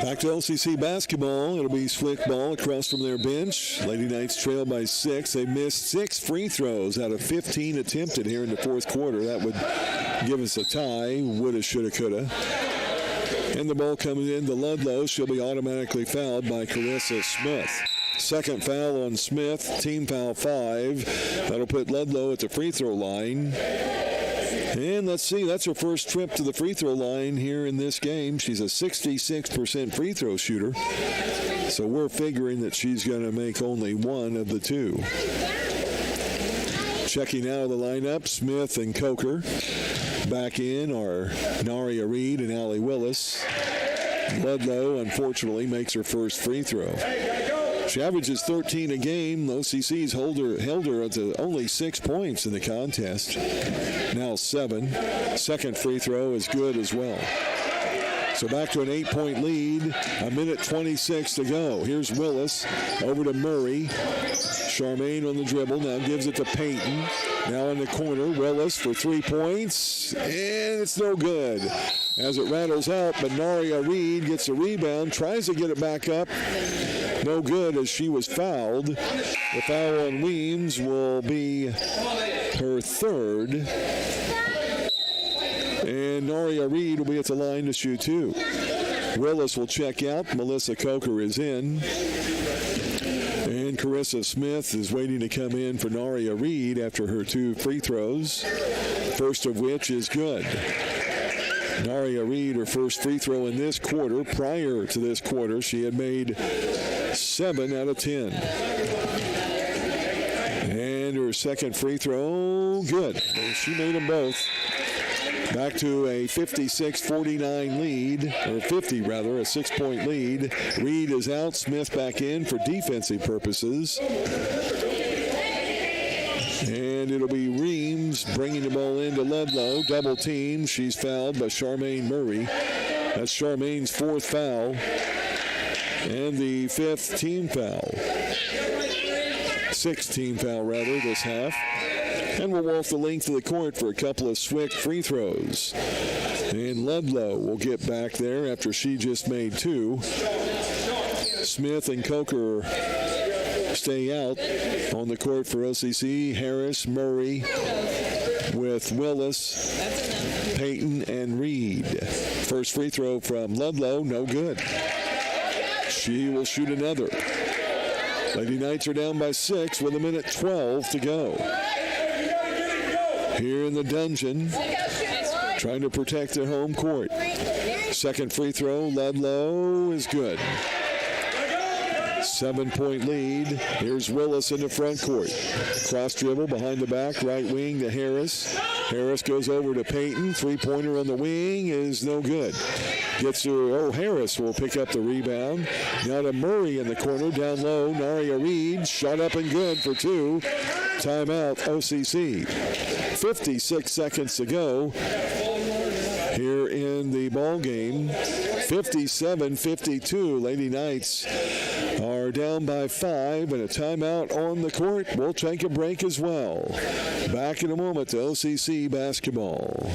Back to LCC basketball. It'll be Swick ball across from their bench. Lady Knights trail by 6. They missed 6 free throws out of 15 attempted here in the 4th quarter. That would give us a tie. Woulda, shoulda, coulda. And the ball coming in to Ludlow. She'll be automatically fouled by Carissa Smith. Second foul on Smith. Team foul 5. That'll put Ludlow at the free throw line. And let's see, that's her first trip to the free throw line here in this game. She's a 66% free throw shooter. So we're figuring that she's going to make only one of the 2. Checking out of the lineup, Smith and Coker. Back in are Naria Reed and Allie Willis. Ludlow, unfortunately, makes her first free throw. She averages 13 a game. OCC's held her to only 6 points in the contest. Now 7. Second free throw is good as well. So back to an 8-point lead. 1:26 to go. Here's Willis over to Murray. Charmaine on the dribble. Now gives it to Peyton. Now in the corner, Willis for 3 points. And it's no good as it rattles out. But Naria Reed gets a rebound. Tries to get it back up. No good as she was fouled. The foul on Weems will be her 3rd. And Naria Reed will be at the line to shoot 2. Willis will check out. Melissa Coker is in. And Carissa Smith is waiting to come in for Naria Reed after her 2 free throws. First of which is good. Naria Reed, her first free throw in this quarter. Prior to this quarter, she had made 7 out of 10. And her second free throw, good. She made them both. Back to a 56-49 lead, or 50 rather, a 6-point lead. Reed is out, Smith back in for defensive purposes. And it'll be Reams bringing the ball into Ludlow. Double team. She's fouled by Charmaine Murray. That's Charmaine's 4th foul. And the 5th team foul. 6th team foul, rather, this half. and will walk the length of the court for a couple of Swick free throws. And Ludlow will get back there after she just made 2. Smith and Coker stay out on the court for OCC. Harris, Murray with Willis, Payton, and Reed. First free throw from Ludlow, no good. She will shoot another. Lady Knights are down by 6 with 1:12 to go. Here in the dungeon, trying to protect their home court. Second free throw, Ludlow is good. 7-point lead. Here's Willis in the front court. Cross dribble behind the back, right wing to Harris. Harris goes over to Payton. Three-pointer on the wing is no good. Gets her, Harris will pick up the rebound. Now to Murray in the corner, down low. Naria Reed, shot up and good for 2. Timeout, OCC. 56 seconds to go here in the ball game. 57-52. Lady Knights are down by 5 and a timeout on the court. We'll take a break as well. Back in a moment to OCC basketball.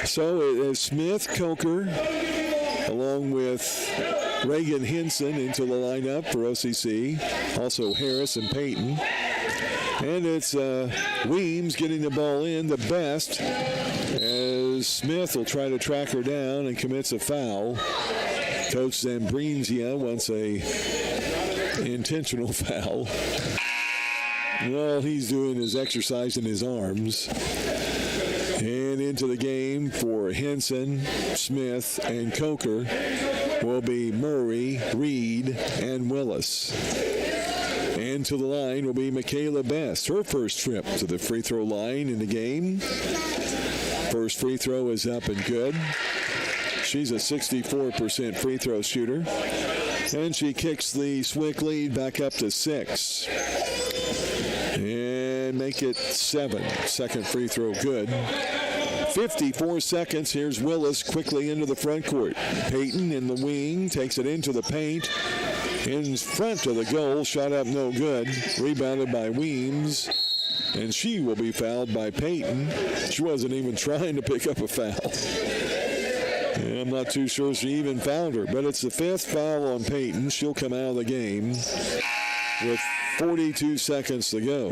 So it is Smith, Coker, along with Reagan Henson into the lineup for OCC. Also Harris and Payton. And it's Weems getting the ball in, the best, as Smith will try to track her down and commits a foul. Coach Zambrinzia wants a intentional foul. All he's doing is exercising his arms. And into the game for Henson, Smith, and Coker will be Murray, Reed, and Willis. And to the line will be Michaela Best, her first trip to the free throw line in the game. First free throw is up and good. She's a 64% free throw shooter. And she kicks the Swick lead back up to 6. And make it 7. Second free throw good. 54 seconds. Here's Willis quickly into the front court. Payton in the wing takes it into the paint. In front of the goal. Shot up no good. Rebounded by Weems. And she will be fouled by Payton. She wasn't even trying to pick up a foul. And I'm not too sure she even fouled her. But it's the 5th foul on Payton. She'll come out of the game with 42 seconds to go.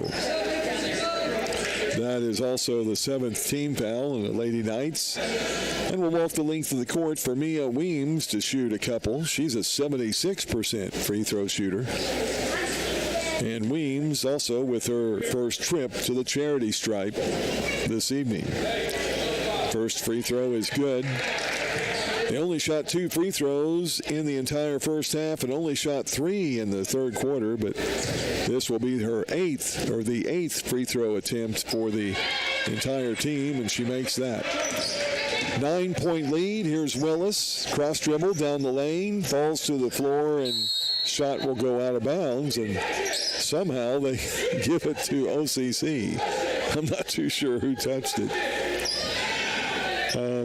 That is also the 7th team foul on the Lady Knights. And we'll walk the length of the court for Mia Weems to shoot a couple. She's a 76% free throw shooter. And Weems also with her first trip to the charity stripe this evening. First free throw is good. They only shot 2 free throws in the entire first half and only shot 3 in the third quarter, but this will be her 8th free throw attempt for the entire team, and she makes that. 9-point lead. Here's Willis. Cross dribble down the lane, falls to the floor, and shot will go out of bounds, and somehow they give it to OCC. I'm not too sure who touched it.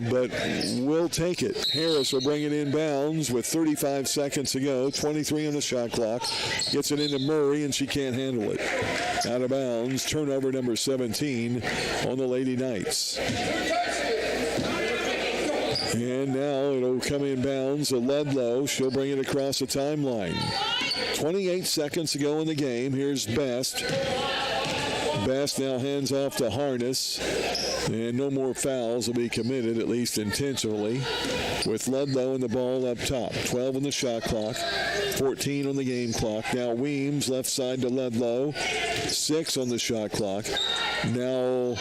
But we'll take it. Harris will bring it inbounds with 35 seconds to go. 23 on the shot clock. Gets it into Murray, and she can't handle it. Out of bounds. Turnover number 17 on the Lady Knights. And now it'll come inbounds to Ludlow. She'll bring it across the timeline. 28 seconds to go in the game. Here's Best. Best now hands off to Harness. And no more fouls will be committed, at least intentionally, with Ludlow and the ball up top. 12 on the shot clock, 14 on the game clock. Now Weems left side to Ludlow, 6 on the shot clock. Now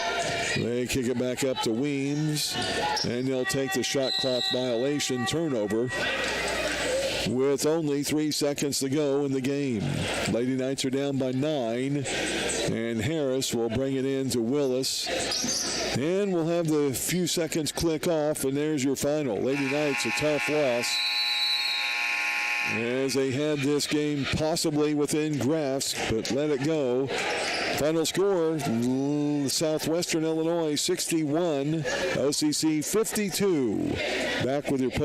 they kick it back up to Weems, and they'll take the shot clock violation turnover with only 3 seconds to go in the game. Lady Knights are down by 9, and Harris will bring it in to Willis. And we'll have the few seconds click off, and there's your final. Lady Knights, a tough loss, as they had this game possibly within grasp, but let it go. Final score, Southwestern Illinois 61, OCC 52. Back with your post.